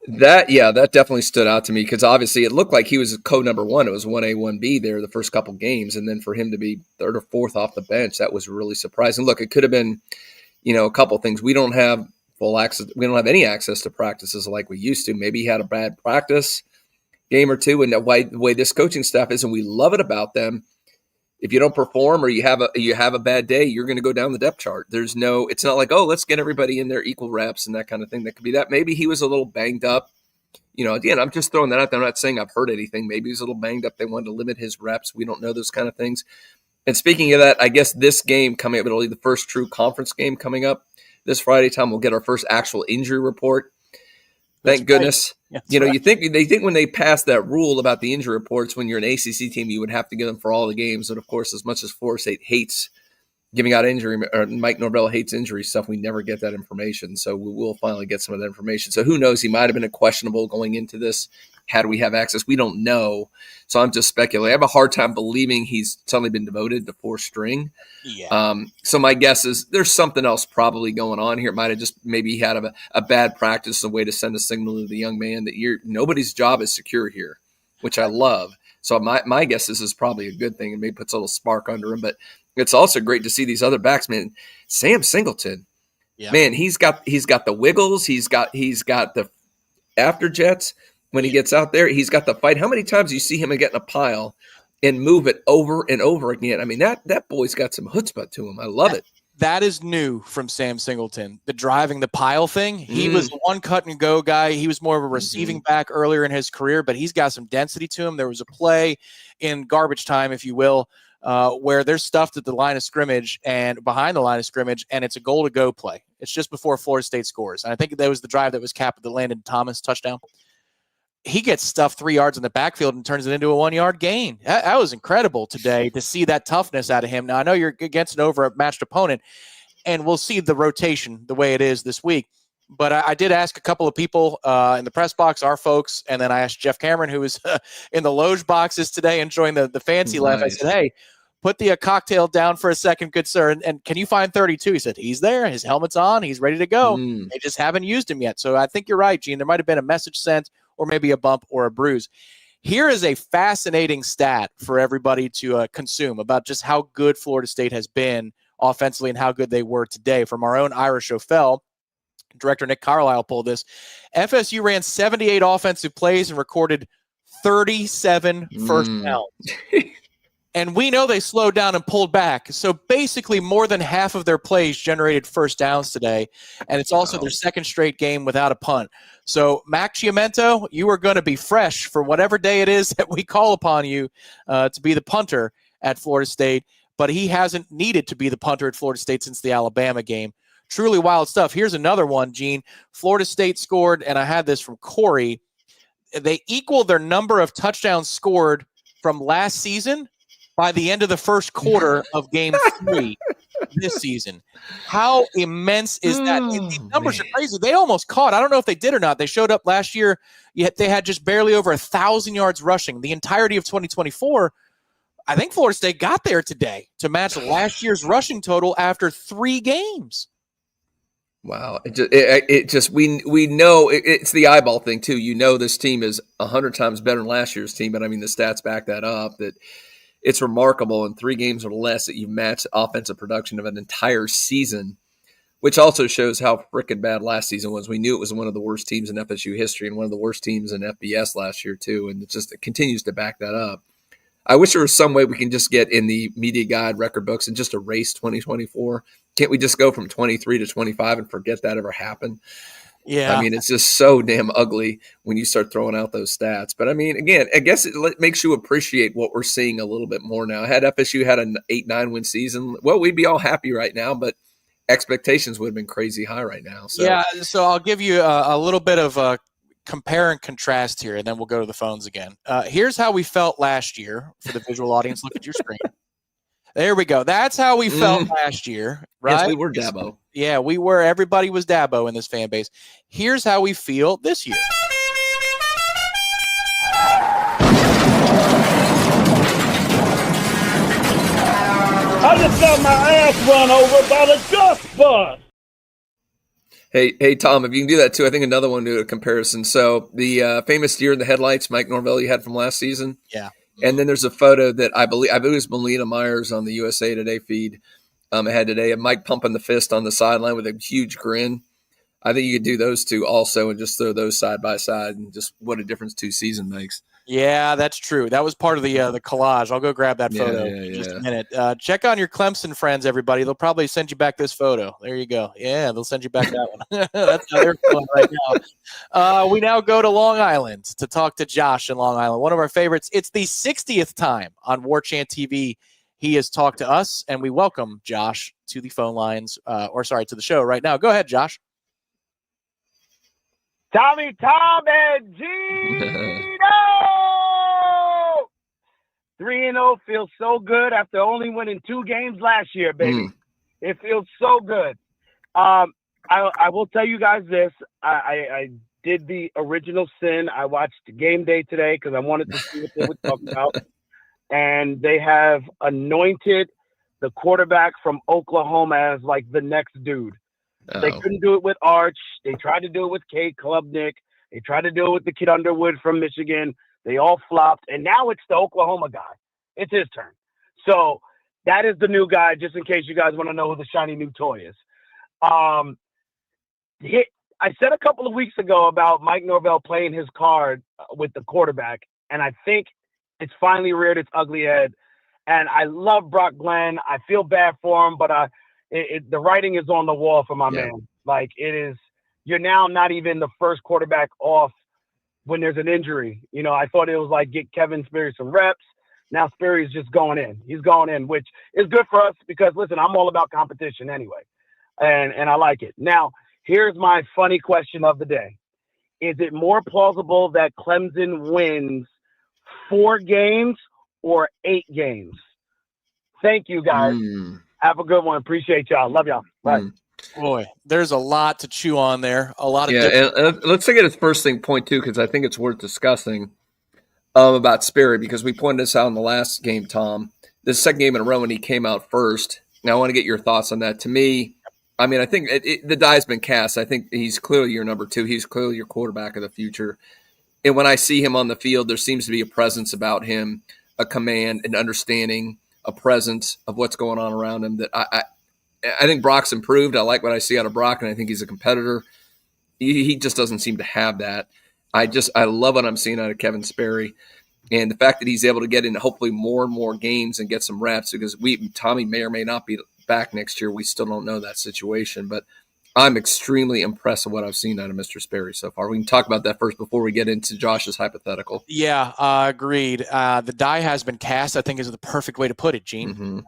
That definitely stood out to me because obviously it looked like he was code number one. It was 1A, 1B there the first couple games. And then for him to be third or fourth off the bench, that was really surprising. Look, it could have been, a couple things. We don't have full access. We don't have any access to practices like we used to. Maybe he had a bad practice game or two. And the way this coaching staff is, and we love it about them, if you don't perform or you have a bad day, you're going to go down the depth chart. It's not like, oh, let's get everybody in there equal reps and that kind of thing. That could be that. Maybe he was a little banged up. Again, I'm just throwing that out there. I'm not saying I've heard anything. Maybe he's a little banged up. They wanted to limit his reps. We don't know those kind of things. And speaking of that, I guess this game coming up, it'll be the first true conference game coming up this Friday. Tom, we'll get our first actual injury report. Thank goodness. Right. You think when they passed that rule about the injury reports, when you're an ACC team, you would have to give them for all the games. And of course, as much as Florida State hates giving out injury, or Mike Norvell hates injury stuff, we never get that information. So we will finally get some of that information. So who knows? He might have been a questionable going into this. Had we have access? We don't know. So I'm just speculating. I have a hard time believing he's suddenly been devoted to fourth string. Yeah. So my guess is there's something else probably going on here. It might have just maybe he had a bad practice, a way to send a signal to the young man that nobody's job is secure here, which I love. So my guess is probably a good thing and maybe puts a little spark under him. But it's also great to see these other backs, man. Sam Singleton, man, he's got the wiggles. He's got the after jets. When he gets out there, he's got the fight. How many times do you see him get in a pile and move it over and over again? I mean, that boy's got some chutzpah to him. I love it. That is new from Sam Singleton. The driving the pile thing. He was a one cut and go guy. He was more of a receiving back earlier in his career, but he's got some density to him. There was a play in garbage time, if you will, where there's stuffed at the line of scrimmage and behind the line of scrimmage, and it's a goal to go play. It's just before Florida State scores. And I think that was the drive that was capped with the Landon Thomas touchdown. He gets stuffed 3 yards in the backfield and turns it into a 1 yard gain. That was incredible today to see that toughness out of him. Now, I know you're against an overmatched opponent, and we'll see the rotation the way it is this week. But I did ask a couple of people in the press box, our folks, and then I asked Jeff Cameron, who was in the loge boxes today enjoying the fancy laugh. I said, hey, put the cocktail down for a second, good sir, and can you find 32? He said, he's there. His helmet's on. He's ready to go. They just haven't used him yet. So I think you're right, Gene. There might have been a message sent or maybe a bump or a bruise. Here is a fascinating stat for everybody to consume about just how good Florida State has been offensively and how good they were today. From our own Irish O'Fell, Director Nick Carlisle pulled this. FSU ran 78 offensive plays and recorded 37 first downs. And we know they slowed down and pulled back. So basically more than half of their plays generated first downs today. And it's also their second straight game without a punt. So Mac Chiamento, you are going to be fresh for whatever day it is that we call upon you to be the punter at Florida State. But he hasn't needed to be the punter at Florida State since the Alabama game. Truly wild stuff. Here's another one, Gene. Florida State scored, and I had this from Corey. They equaled their number of touchdowns scored from last season by the end of the first quarter of game 3 this season. How immense is that? These numbers are crazy. They almost caught. I don't know if they did or not. They showed up last year, yet they had just barely over 1,000 yards rushing. The entirety of 2024, I think Florida State got there today to match last year's rushing total after 3 games. Wow. We know it's the eyeball thing too. You know, this team is 100 times better than last year's team, but I mean, the stats back that up, that it's remarkable in 3 games or less that you match offensive production of an entire season, which also shows how freaking bad last season was. We knew it was one of the worst teams in FSU history and one of the worst teams in FBS last year too. And it continues to back that up. I wish there was some way we can just get in the media guide record books and just erase 2024. Can't we just go from 23 to 25 and forget that ever happened? Yeah. I mean, it's just so damn ugly when you start throwing out those stats. But I mean, again, I guess it makes you appreciate what we're seeing a little bit more now. Had FSU had an 8-9 win season, well, we'd be all happy right now, but expectations would have been crazy high right now. So. Yeah, so I'll give you a little bit of a compare and contrast here, and then we'll go to the phones again. Here's how we felt last year for the visual audience. Look at your screen. There we go. That's how we felt last year, right? Yes, we were Dabo. Yeah, we were. Everybody was Dabo in this fan base. Here's how we feel this year. I just got my ass run over by the Dust bus. Hey, Tom, if you can do that too, I think another one do a comparison. So the famous deer in the headlights, Mike Norvell, you had from last season. Yeah. And then there's a photo that I believe it was Melina Myers on the USA Today feed. I had today of Mike pumping the fist on the sideline with a huge grin. I think you could do those two also and just throw those side by side and just what a difference 2 seasons makes. Yeah, that's true. That was part of the collage. I'll go grab that photo Yeah, in just a minute. Check on your Clemson friends, everybody. They'll probably send you back this photo. There you go. Yeah, they'll send you back that one. That's how they're feeling right now. We now go to Long Island to talk to Josh in Long Island, one of our favorites. It's the 60th time on Warchant TV he has talked to us, and we welcome Josh to the phone lines, to the show right now. Go ahead, Josh. Tommy, Tom, and Gino! 3-0 feels so good after only winning 2 games last year, baby. It feels so good. I will tell you guys this. I did the original sin. I watched Game Day today because I wanted to see what they would talk about. And they have anointed the quarterback from Oklahoma as like the next dude. Oh. They couldn't do it with Arch. They tried to do it with Kate Klubnik. They tried to do it with the kid Underwood from Michigan. They all flopped. And now it's the Oklahoma guy. It's his turn. So that is the new guy, just in case you guys want to know who the shiny new toy is. I said a couple of weeks ago about Mike Norvell playing his card with the quarterback, and I think it's finally reared its ugly head. And I love Brock Glenn. I feel bad for him, but the writing is on the wall for my man. Like, it is, you're now not even the first quarterback off when there's an injury. You know, I thought it was like get Kevin Sperry some reps. Now Sperry's just going in. He's going in, which is good for us because, listen, I'm all about competition anyway. And I like it. Now, here's my funny question of the day. Is it more plausible that Clemson wins 4 games or 8 games? Thank you, guys. Have a good one. Appreciate y'all. Love y'all. Bye. Boy, there's a lot to chew on there. A lot of and let's take it as first thing point too, because I think it's worth discussing about Sperry, because we pointed this out in the last game, Tom. This second game in a row when he came out first. Now I want to get your thoughts on that. To me, I mean, I think the die's been cast. I think he's clearly your number 2. He's clearly your quarterback of the future. And when I see him on the field, there seems to be a presence about him, a command, an understanding, a presence of what's going on around him that I think Brock's improved. I like what I see out of Brock, and I think he's a competitor. He just doesn't seem to have that. I love what I'm seeing out of Kevin Sperry, and the fact that he's able to get into hopefully more and more games and get some reps, because Tommy may or may not be back next year. We still don't know that situation, but I'm extremely impressed with what I've seen out of Mr. Sperry so far. We can talk about that first before we get into Josh's hypothetical. Yeah, agreed. The die has been cast, I think, is the perfect way to put it, Gene.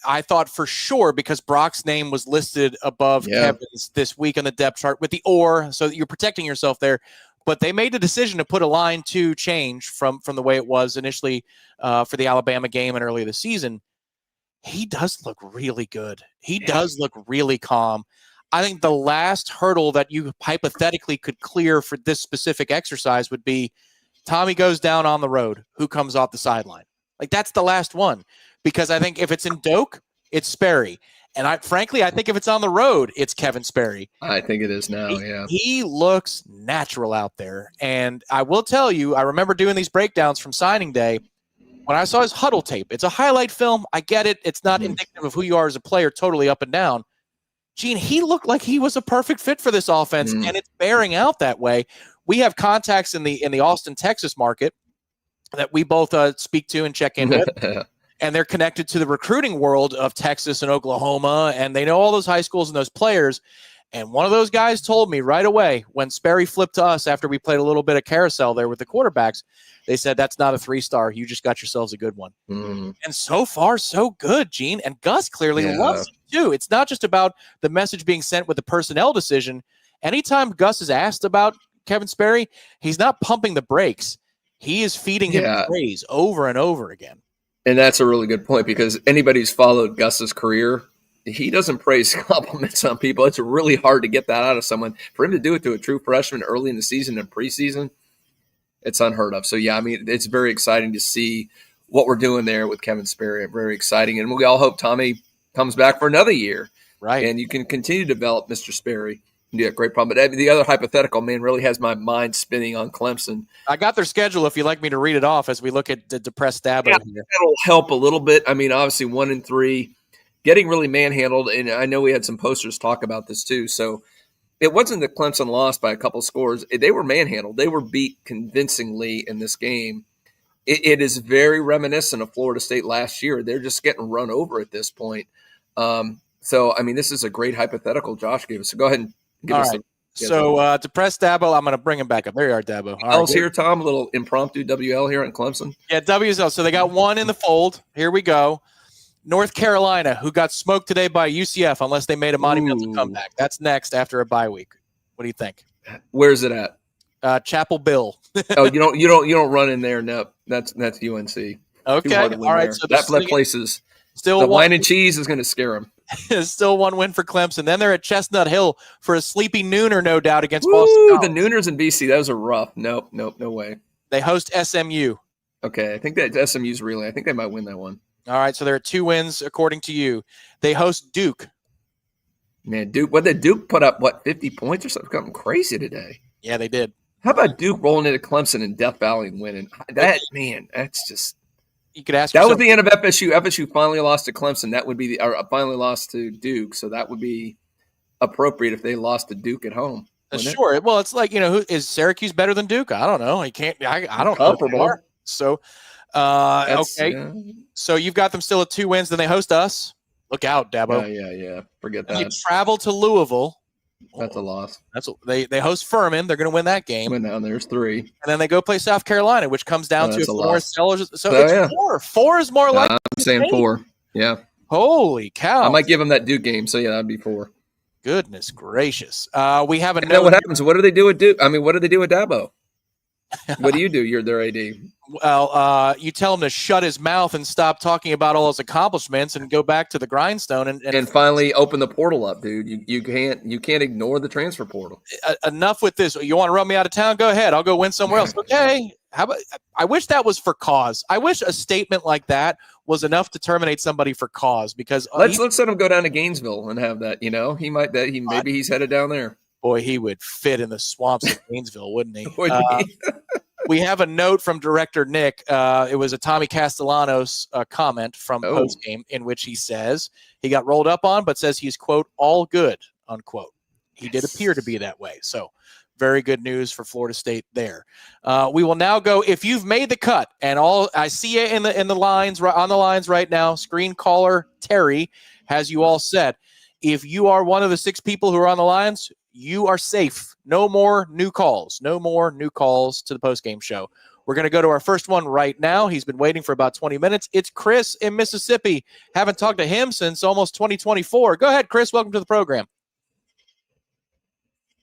I thought for sure, because Brock's name was listed above Kevin's this week on the depth chart with the or, so you're protecting yourself there. But they made the decision to put a line 2 change from the way it was initially for the Alabama game and early this season. He does look really good. He does look really calm. I think the last hurdle that you hypothetically could clear for this specific exercise would be Tommy goes down on the road. Who comes off the sideline? Like, that's the last one. Because I think if it's in Doak, it's Sperry. And I think if it's on the road, it's Kevin Sperry. I think it is now, He looks natural out there. And I will tell you, I remember doing these breakdowns from signing day. When I saw his huddle tape, it's a highlight film. I get it. It's not indicative of who you are as a player, totally up and down. Gene, he looked like he was a perfect fit for this offense, and it's bearing out that way. We have contacts in the Austin, Texas market that we both speak to and check in with. And they're connected to the recruiting world of Texas and Oklahoma, and they know all those high schools and those players. And one of those guys told me right away when Sperry flipped to us after we played a little bit of carousel there with the quarterbacks, they said, that's not a 3-star. You just got yourselves a good one. And so far, so good, Gene. And Gus clearly loves it, too. It's not just about the message being sent with the personnel decision. Anytime Gus is asked about Kevin Sperry, he's not pumping the brakes. He is feeding him praise over and over again. And that's a really good point, because anybody who's followed Gus's career, he doesn't praise compliments on people. It's really hard to get that out of someone. For him to do it to a true freshman early in the season and preseason, it's unheard of. So, yeah, I mean, it's very exciting to see what we're doing there with Kevin Sperry. Very exciting. And we all hope Tommy comes back for another year. Right. And you can continue to develop Mr. Sperry. Yeah, great problem. But the other hypothetical, man, really has my mind spinning on Clemson. I got their schedule if you'd like me to read it off as we look at the depressed Dabo here. That'll help a little bit. I mean, obviously 1-3, getting really manhandled. And I know we had some posters talk about this too. So it wasn't that Clemson lost by a couple scores. They were manhandled. They were beat convincingly in this game. It is very reminiscent of Florida State last year. They're just getting run over at this point. So, I mean, this is a great hypothetical Josh gave us. So go ahead and give us So depressed Dabo, I'm going to bring him back up. There you are, Dabo. All right, here, Tom, a little impromptu WL here in Clemson. Yeah, WSL. So they got one in the fold. Here we go. North Carolina, who got smoked today by UCF, unless they made a monumental comeback. That's next after a bye week. What do you think? Where's it at? Chapel Bill. Oh, you don't run in there. No, that's UNC. Okay, all right. So that place is still the wine and cheese is going to scare them. Still one win for Clemson. Then they're at Chestnut Hill for a sleepy nooner, no doubt, against Boston College. The Nooners in BC, those are rough. Nope, no way. They host SMU. Okay, I think that SMU's really. I think they might win that one. All right, so they're at 2 wins according to you. They host Duke. Man, Duke. What did Duke put up? 50 points or something crazy today? Yeah, they did. How about Duke rolling into Clemson in Death Valley and winning? That's just. You could ask. That was the end of FSU. FSU finally lost to Clemson. That would be finally lost to Duke. So that would be appropriate if they lost to Duke at home. Sure. Well, it's like, who is Syracuse better than Duke? I don't know. You can't. I don't know. So, okay. Yeah. So you've got them still at 2 wins. Then they host us. Look out, Dabo. Yeah. Forget that. You travel to Louisville. That's a loss. They host Furman. They're going to win that game. Win down. There's 3. And then they go play South Carolina, which comes down to more sellers. So it's 4. 4 is more likely. I'm saying 4. Yeah. Holy cow! I might give them that Duke game. So yeah, that'd be 4. Goodness gracious. We have a. What happens? What do they do with Duke? I mean, what do they do with Dabo? What do you do? You're their AD. Well, you tell him to shut his mouth and stop talking about all his accomplishments and go back to the grindstone and finally open the portal up, dude. You can't ignore the transfer portal. Enough with this. You want to run me out of town? Go ahead. I'll go win somewhere else. Okay. How about? I wish that was for cause. I wish a statement like that was enough to terminate somebody for cause. Because let's let him go down to Gainesville and have that. Maybe he's headed down there. Boy, he would fit in the swamps of Gainesville, wouldn't he? We have a note from Director Nick. It was a Tommy Castellanos comment from postgame in which he says he got rolled up on, but says he's, quote, all good, unquote. He did appear to be that way. So very good news for Florida State there. We will now go. If you've made the cut, and I see you in the lines on the lines right now. Screen caller Terry has you all set. If you are one of the 6 people who are on the lines, you are safe. No more new calls. No more new calls to the postgame show. We're going to go to our first one right now. He's been waiting for about 20 minutes. It's Chris in Mississippi. Haven't talked to him since almost 2024. Go ahead, Chris. Welcome to the program.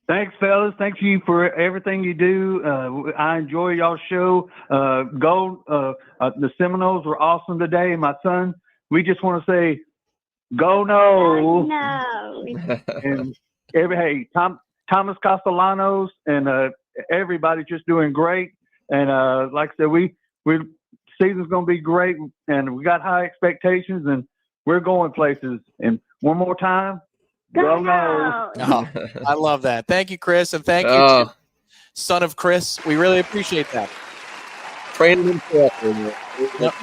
Thanks, fellas. Thank you for everything you do. I enjoy y'all's show. The Seminoles were awesome today. My son, we just want to say, go Noles. No. And Thomas Castellanos and everybody's just doing great. And like I said, we season's going to be great, and we got high expectations, and we're going places. And one more time, go Noles. Oh, I love that. Thank you, Chris, and thank you, son of Chris. We really appreciate that. Training him correctly. Yep.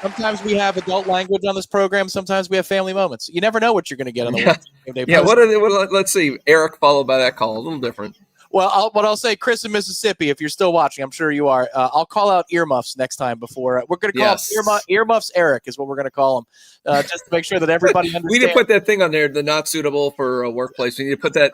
Sometimes we have adult language on this program. Sometimes we have family moments. You never know what you're going to get on the Warchant Day. Yeah, let's see. Eric followed by that call. A little different. Well, I'll say Chris in Mississippi, if you're still watching, I'm sure you are. I'll call out earmuffs next time before. We're going to call him earmuffs Eric is what we're going to call him, just to make sure that everybody understands. We need to put that thing on there, the not suitable for a workplace. We need to put that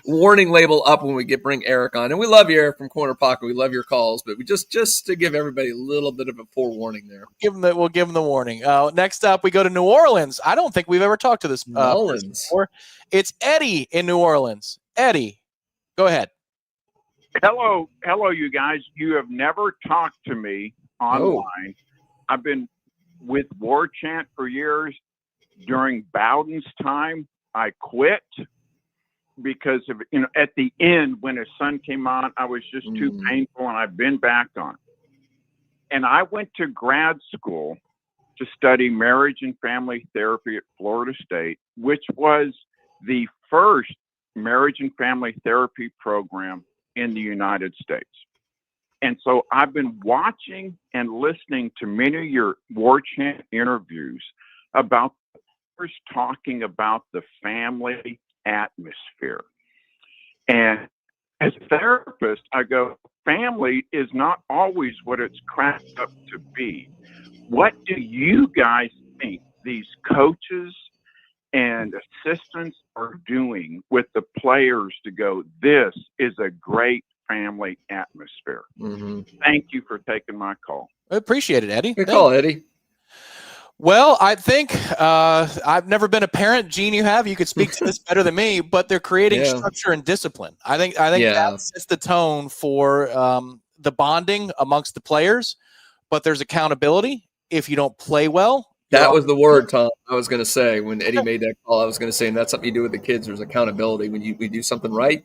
warning label up when we bring Eric on. And we love you, Eric, from Corner Pocket. We love your calls, but we just to give everybody a little bit of a forewarning there. We'll give them the warning. Next up, we go to New Orleans. I don't think we've ever talked to this person before. It's Eddie in New Orleans. Eddie, go ahead. Hello, you guys. You have never talked to me online. I've been with Warchant for years. During Bowden's time, I quit because of at the end when his son came on, I was just too painful, and I've been back on. And I went to grad school to study marriage and family therapy at Florida State, which was the first marriage and family therapy program in the United States. And so I've been watching and listening to many of your Warchant interviews about first talking about the family atmosphere. And as a therapist, I go, family is not always what it's cracked up to be. What do you guys think these coaches and assistants are doing with the players to go, this is a great family atmosphere? Mm-hmm. Thank you for taking my call. I appreciate it, Eddie. Good call, Eddie. Well, I think I've never been a parent. Gene, you have. You could speak to this better than me, but they're creating structure and discipline. I think that sets the tone for the bonding amongst the players, but there's accountability. If you don't play well. That was the word, Tom. I was going to say when Eddie made that call, I was going to say, and that's something you do with the kids. There's accountability. When we do something right,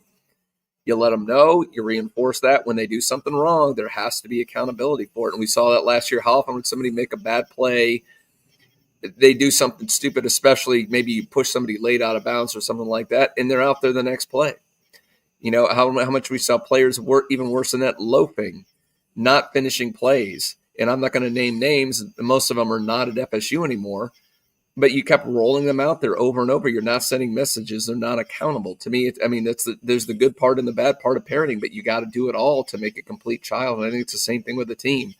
you let them know, you reinforce that. When they do something wrong, there has to be accountability for it. And we saw that last year. How often would somebody make a bad play? They do something stupid, especially maybe you push somebody late out of bounds or something like that, and they're out there the next play. You know, how much we saw players even worse than that, loafing, not finishing plays. And I'm not going to name names. Most of them are not at FSU anymore. But you kept rolling them out there over and over. You're not sending messages. They're not accountable. To me, there's the good part and the bad part of parenting, but you got to do it all to make a complete child. And I think it's the same thing with the team.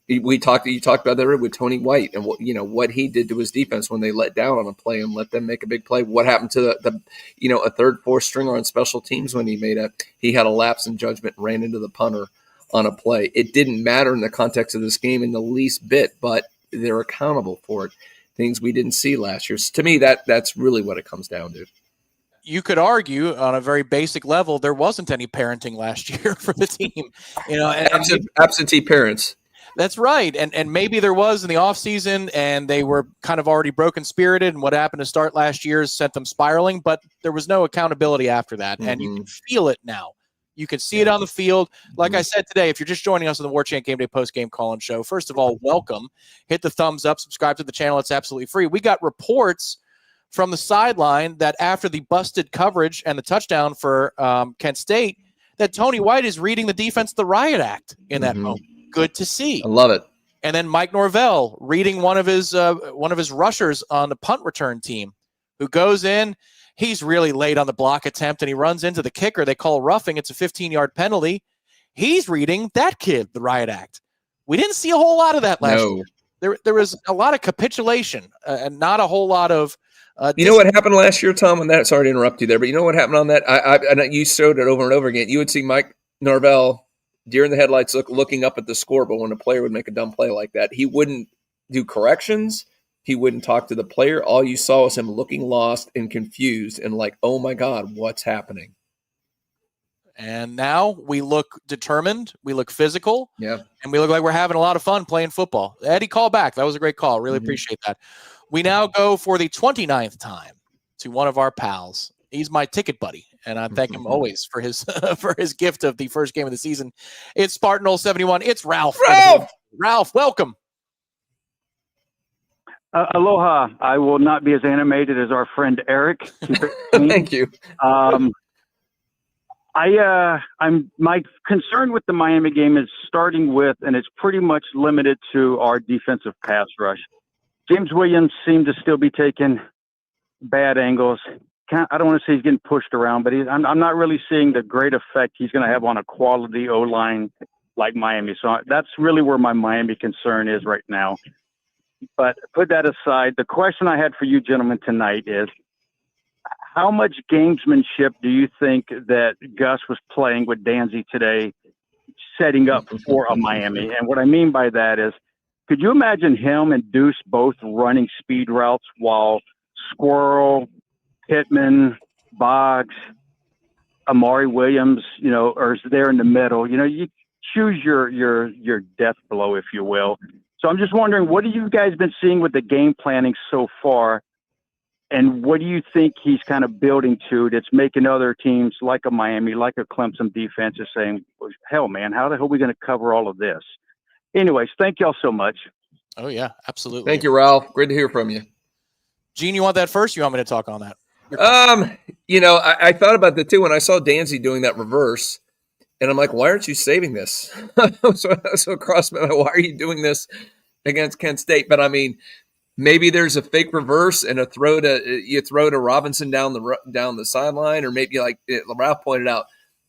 You talked about that with Tony White and what he did to his defense when they let down on a play and let them make a big play. What happened to a third, fourth stringer on special teams when he had a lapse in judgment, ran into the punter on a play. It didn't matter in the context of this game in the least bit, but they're accountable for it. Things we didn't see last year. So to me, that's really what it comes down to. You could argue on a very basic level there wasn't any parenting last year for the team. Absentee parents. That's right. And maybe there was in the offseason and they were kind of already broken-spirited, and what happened to start last year sent them spiraling, but there was no accountability after that. Mm-hmm. And you can feel it now. You can see it on the field. Like I said today, if you're just joining us on the Warchant Game Day Postgame Call-In show, first of all, welcome. Hit the thumbs up, subscribe to the channel. It's absolutely free. We got reports from the sideline that after the busted coverage and the touchdown for Kent State, that Tony White is reading the defense the riot act in that moment. Good to see. I love it. And then Mike Norvell reading one of his rushers on the punt return team who goes in. He's really late on the block attempt, and he runs into the kicker. They call roughing. It's a 15-yard penalty. He's reading that kid the riot act. We didn't see a whole lot of that last year. There was a lot of capitulation and not a whole lot of you know what happened last year, Tom, on that? Sorry to interrupt you there, but you know what happened on that? I you showed it over and over again. You would see Mike Norvell deer in the headlights looking up at the score, but when a player would make a dumb play like that, he wouldn't do corrections. He wouldn't talk to the player. All you saw was him looking lost and confused and like, oh, my God, what's happening? And now we look determined, we look physical, and we look like we're having a lot of fun playing football. Eddie, call back. That was a great call. Really appreciate that. We now go for the 29th time to one of our pals. He's my ticket buddy, and I thank him always for his for his gift of the first game of the season. It's Spartan 071. It's Ralph. Ralph, welcome. Aloha. I will not be as animated as our friend Eric. Thank you. My concern with the Miami game is starting with, and it's pretty much limited to our defensive pass rush. James Williams seemed to still be taking bad angles. I don't want to say he's getting pushed around, but I'm not really seeing the great effect he's going to have on a quality O-line like Miami. So that's really where my Miami concern is right now. But put that aside, the question I had for you gentlemen tonight is, how much gamesmanship do you think that Gus was playing with Danzy today, setting up for a Miami? And what I mean by that is, could you imagine him and Deuce both running speed routes while Squirrel, Pittman, Boggs, Amari Williams, are there in the middle? You choose your death blow, if you will. So I'm just wondering, what have you guys been seeing with the game planning so far? And what do you think he's kind of building to that's making other teams like a Miami, like a Clemson defense is saying, hell, man, how the hell are we going to cover all of this? Anyways, thank y'all so much. Oh, yeah, absolutely. Thank you, Ralph. Great to hear from you. Gene, you want that first? You want me to talk on that? I thought about that too when I saw Danzy doing that reverse, and I'm like, why aren't you saving this? so across my mind, why are you doing this against Kent State? But I mean, maybe there's a fake reverse and a throw to Robinson down the sideline, or maybe like Ralph pointed out,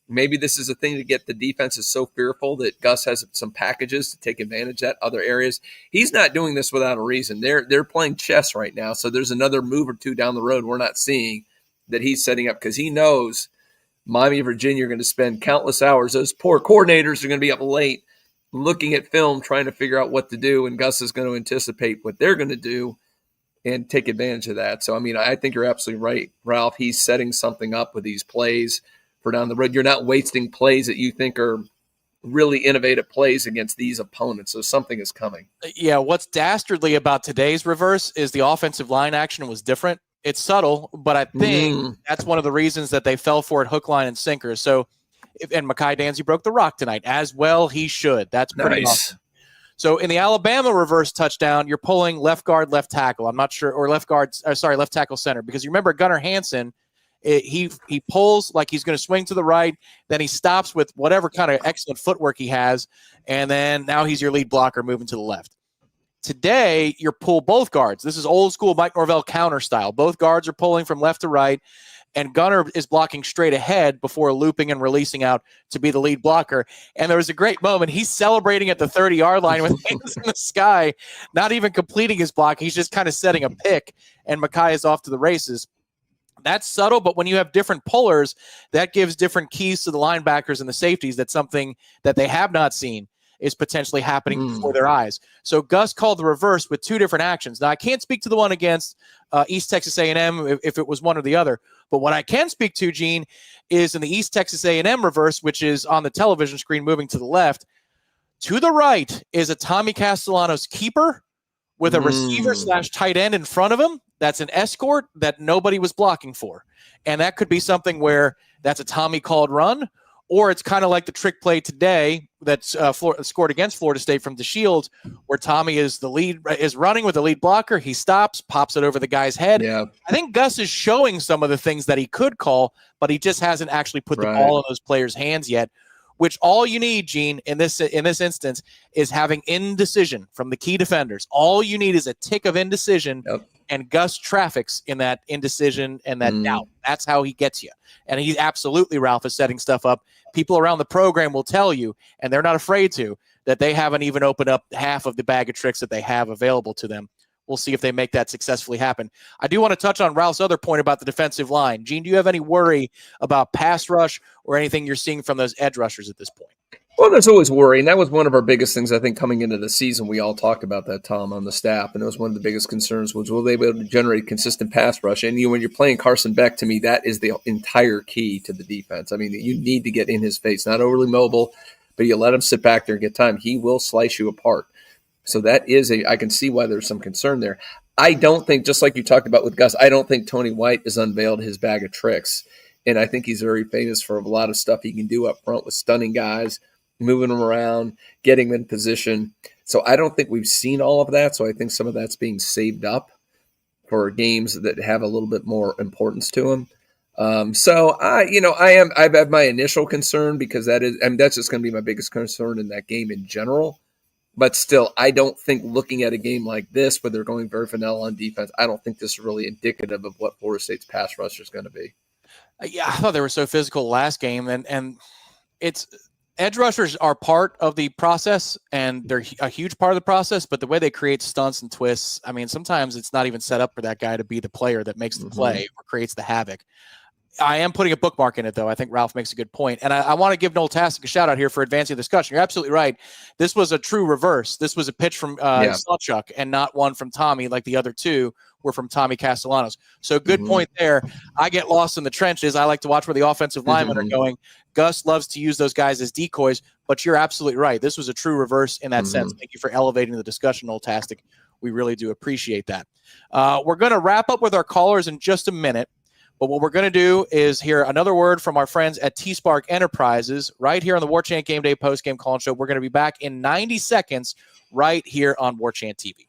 maybe this is a thing to get the defenses so fearful that Gus has some packages to take advantage at other areas. He's not doing this without a reason. They're playing chess right now, so there's another move or two down the road we're not seeing that he's setting up because he knows Miami and Virginia are going to spend countless hours. Those poor coordinators are going to be up late looking at film, trying to figure out what to do, and Gus is going to anticipate what they're going to do and take advantage of that. So, I mean, I think you're absolutely right, Ralph. He's setting something up with these plays for down the road. You're not wasting plays that you think are really innovative plays against these opponents. So something is coming. Yeah, what's dastardly about today's reverse is the offensive line action was different. It's subtle, but I think that's one of the reasons that they fell for it hook, line, and sinker. So, and Mai Danzy broke the rock tonight as well. He should. That's pretty awesome. So in the Alabama reverse touchdown, you're pulling left guard, left tackle. I'm not sure, or left tackle center, because you remember Gunnar Hansen, he pulls like he's going to swing to the right, then he stops with whatever kind of excellent footwork he has, and then now he's your lead blocker moving to the left. Today, you're pull both guards. This is old school Mike Norvell counter style. Both guards are pulling from left to right, and Gunnar is blocking straight ahead before looping and releasing out to be the lead blocker. And there was a great moment. He's celebrating at the 30-yard line with hands in the sky, not even completing his block. He's just kind of setting a pick, and Mai is off to the races. That's subtle, but when you have different pullers, that gives different keys to the linebackers and the safeties. That's something that they have not seen is potentially happening before their eyes. So Gus called the reverse with two different actions. Now, I can't speak to the one against East Texas A&M if it was one or the other, but what I can speak to, Gene, is in the East Texas A&M reverse, which is on the television screen moving to the left. To the right is a Tommy Castellanos keeper with a receiver / tight end in front of him. That's an escort that nobody was blocking for. And that could be something where that's a Tommy called run, or it's kind of like the trick play today that's scored against Florida State from DeShields, where Tommy is running with the lead blocker. He stops, pops it over the guy's head. Yeah. I think Gus is showing some of the things that he could call, but he just hasn't actually put the ball in those players' hands yet, which all you need, Gene, in this instance is having indecision from the key defenders. All you need is a tick of indecision. Yep. And Gus traffics in that indecision and that doubt. That's how he gets you. And he absolutely, Ralph, is setting stuff up. People around the program will tell you, and they're not afraid to, that they haven't even opened up half of the bag of tricks that they have available to them. We'll see if they make that successfully happen. I do want to touch on Ralph's other point about the defensive line. Gene, do you have any worry about pass rush or anything you're seeing from those edge rushers at this point? Well, there's always worry, and that was one of our biggest things, I think, coming into the season. We all talked about that, Tom, on the staff, and it was one of the biggest concerns was, will they be able to generate consistent pass rush? And when you're playing Carson Beck, to me, that is the entire key to the defense. I mean, you need to get in his face, not overly mobile, but you let him sit back there and get time. He will slice you apart. So that is I can see why there's some concern there. I don't think, just like you talked about with Gus, I don't think Tony White has unveiled his bag of tricks, and I think he's very famous for a lot of stuff he can do up front with stunning guys, moving them around, getting them in position. So I don't think we've seen all of that. So I think some of that's being saved up for games that have a little bit more importance to them. I've had my initial concern because that's just going to be my biggest concern in that game in general. But still, I don't think looking at a game like this where they're going very vanilla on defense, I don't think this is really indicative of what Florida State's pass rush is going to be. Yeah, I thought they were so physical last game, and it's edge rushers are part of the process, and they're a huge part of the process, but the way they create stunts and twists, I mean, sometimes it's not even set up for that guy to be the player that makes the play or creates the havoc. I am putting a bookmark in it, though. I think Ralph makes a good point. And I want to give Noel Tastic a shout-out here for advancing the discussion. You're absolutely right. This was a true reverse. This was a pitch from Sawchuk and not one from Tommy like the other two were from Tommy Castellanos. So good point there. I get lost in the trenches. I like to watch where the offensive linemen are going. Gus loves to use those guys as decoys, but you're absolutely right. This was a true reverse in that sense. Thank you for elevating the discussion, Noel Tastic. We really do appreciate that. We're going to wrap up with our callers in just a minute. But what we're going to do is hear another word from our friends at TSpark Enterprises right here on the Warchant Game Day Postgame Call-In Show. We're going to be back in 90 seconds right here on Warchant TV.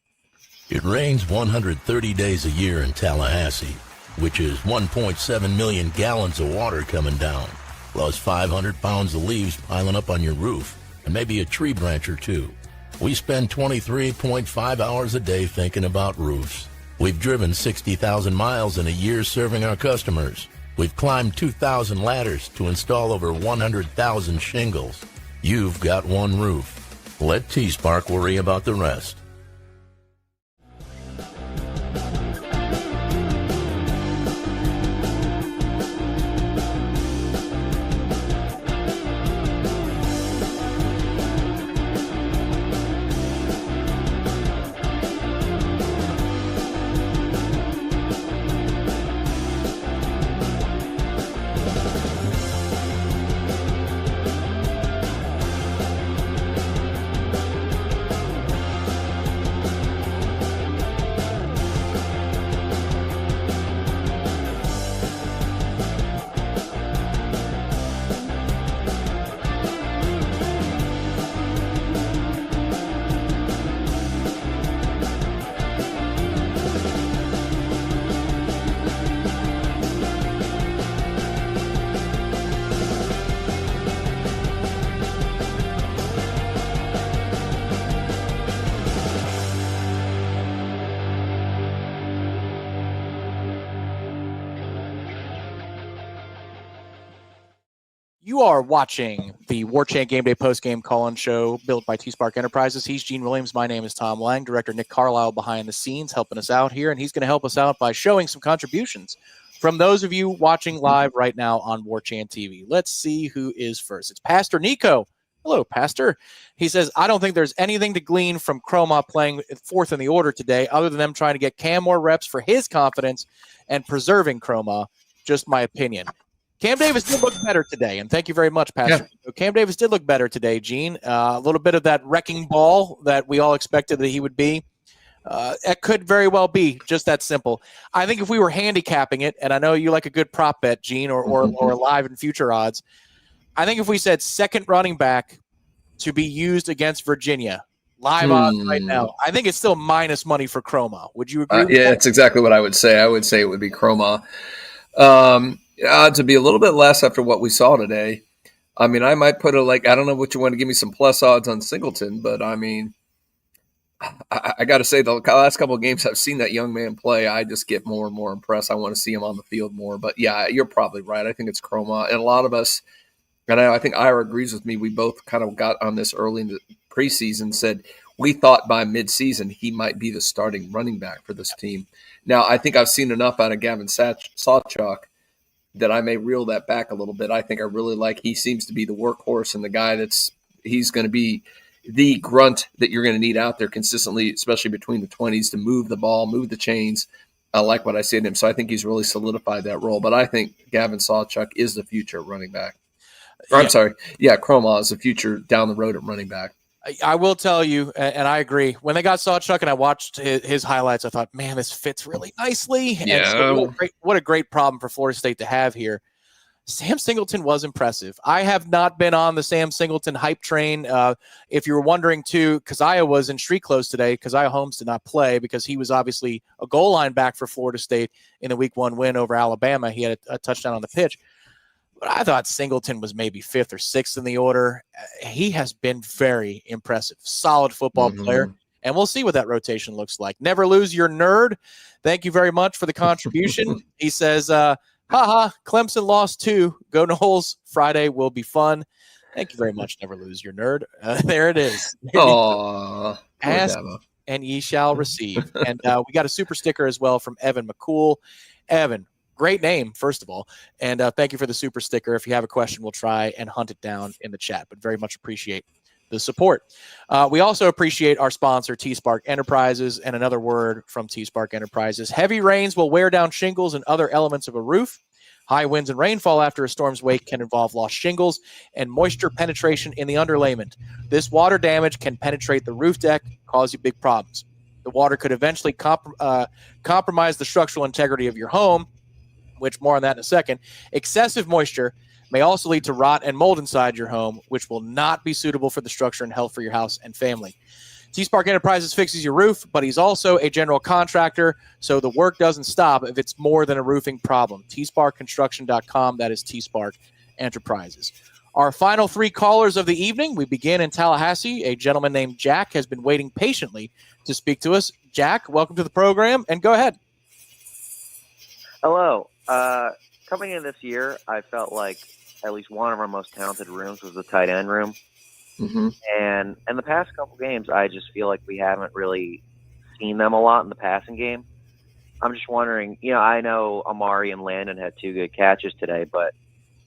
It rains 130 days a year in Tallahassee, which is 1.7 million gallons of water coming down, plus 500 pounds of leaves piling up on your roof, and maybe a tree branch or two. We spend 23.5 hours a day thinking about roofs. We've driven 60,000 miles in a year serving our customers. We've climbed 2,000 ladders to install over 100,000 shingles. You've got one roof. Let TSpark worry about the rest. You are watching the Warchant Game Day Postgame Call-In Show built by TSpark Enterprises. He's Gene Williams. My name is Tom Lang. Director Nick Carlisle behind the scenes helping us out here, and he's going to help us out by showing some contributions from those of you watching live right now on Warchant TV. Let's see who is first. It's Pastor Nico. Hello, Pastor. He says, I don't think there's anything to glean from Chroma playing fourth in the order today other than them trying to get Cam more reps for his confidence and preserving Chroma. Just my opinion. Cam Davis did look better today, and thank you very much, Pastor. Yeah. Cam Davis did look better today, Gene. A little bit of that wrecking ball that we all expected that he would be. It could very well be just that simple. I think if we were handicapping it, and I know you like a good prop bet, Gene, or live and future odds, I think if we said second running back to be used against Virginia, live odds right now, I think it's still minus money for Chroma. Would you agree with that? Yeah, that's exactly what I would say. I would say it would be Chroma. Odds would be a little bit less after what we saw today. I mean, I might put I don't know what you want to give me some plus odds on Singleton, but I mean, I got to say the last couple of games I've seen that young man play, I just get more and more impressed. I want to see him on the field more. But yeah, you're probably right. I think it's Chroma. And a lot of us, and I think Ira agrees with me, we both kind of got on this early in the preseason, said we thought by midseason he might be the starting running back for this team. Now, I think I've seen enough out of Gavin Sawchuk that I may reel that back a little bit. I think I really like he seems to be the workhorse and the guy he's going to be the grunt that you're going to need out there consistently, especially between the 20s to move the ball, move the chains. I like what I see in him. So I think he's really solidified that role. But I think Gavin Sawchuk is the future running back. I'm sorry. Yeah, Chroma is the future down the road at running back. I will tell you, and I agree, when they got Sawchuk and I watched his highlights, I thought, man, this fits really nicely. Yeah. And so what a great problem for Florida State to have here. Sam Singleton was impressive. I have not been on the Sam Singleton hype train. If you were wondering, too, Keziah was in street clothes today. Keziah Holmes did not play because he was obviously a goal line back for Florida State in the Week 1 win over Alabama. He had a touchdown on the pitch. But I thought Singleton was maybe 5th or 6th in the order. He has been very impressive. Solid football player. And we'll see what that rotation looks like. Never lose your nerd. Thank you very much for the contribution. He says, Clemson lost 2. Go Noles. Friday will be fun. Thank you very much. Never lose your nerd. There it is. Aww. Ask and ye shall receive. And we got a super sticker as well from Evan McCool. Evan, great name, first of all. And thank you for the super sticker. If you have a question, we'll try and hunt it down in the chat. But very much appreciate the support. We also appreciate our sponsor, TSpark Enterprises, and another word from TSpark Enterprises. Heavy rains will wear down shingles and other elements of a roof. High winds and rainfall after a storm's wake can involve lost shingles and moisture penetration in the underlayment. This water damage can penetrate the roof deck, cause you big problems. The water could eventually compromise the structural integrity of your home. which more on that in a second. Excessive moisture may also lead to rot and mold inside your home, which will not be suitable for the structure and health for your house and family. TSpark Enterprises fixes your roof, but he's also a general contractor, so the work doesn't stop if it's more than a roofing problem. TSparkConstruction.com, that is TSpark Enterprises. Our final 3 callers of the evening, we begin in Tallahassee. A gentleman named Jack has been waiting patiently to speak to us. Jack, welcome to the program, and go ahead. Hello. Coming in this year, I felt like at least one of our most talented rooms was the tight end room. Mm-hmm. And in the past couple games, I just feel like we haven't really seen them a lot in the passing game. I'm just wondering, I know Amari and Landon had 2 good catches today, but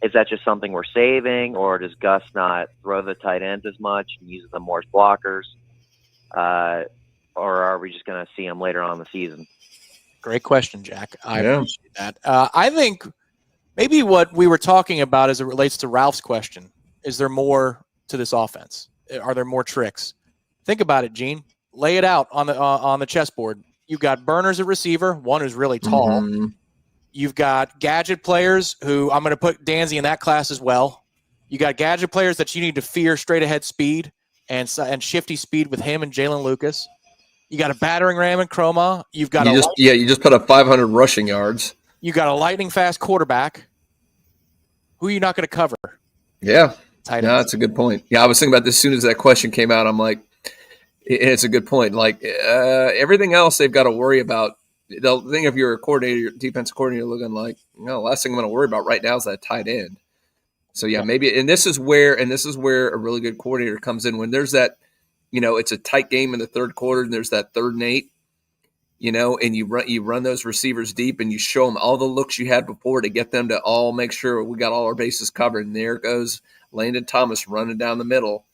is that just something we're saving, or does Gus not throw the tight ends as much and use them more as blockers? Or are we just going to see them later on in the season? Great question, Jack. I appreciate that. I think maybe what we were talking about as it relates to Ralph's question, is there more to this offense? Are there more tricks? Think about it, Gene. Lay it out on the chessboard. You've got burners at receiver, one who's really tall. Mm-hmm. You've got gadget players who I'm going to put Danzy in that class as well. You got gadget players that you need to fear straight ahead speed and shifty speed with him and Jalen Lucas. You got a battering ram in Chroma. You've got you just put up 500 rushing yards. You got a lightning fast quarterback. Who are you not going to cover? Yeah. Tight No, ends. that's a good point. Yeah, I was thinking about this as soon as that question came out. I'm like, it's a good point. Like everything else they've got to worry about. The thing if you're a coordinator, defensive coordinator, looking like, the last thing I'm going to worry about right now is that tight end. So yeah, maybe, and this is where a really good coordinator comes in when there's that, it's a tight game in the third quarter and there's that 3rd and 8, and you run those receivers deep and you show them all the looks you had before to get them to all make sure we got all our bases covered. And there goes Landon Thomas running down the middle.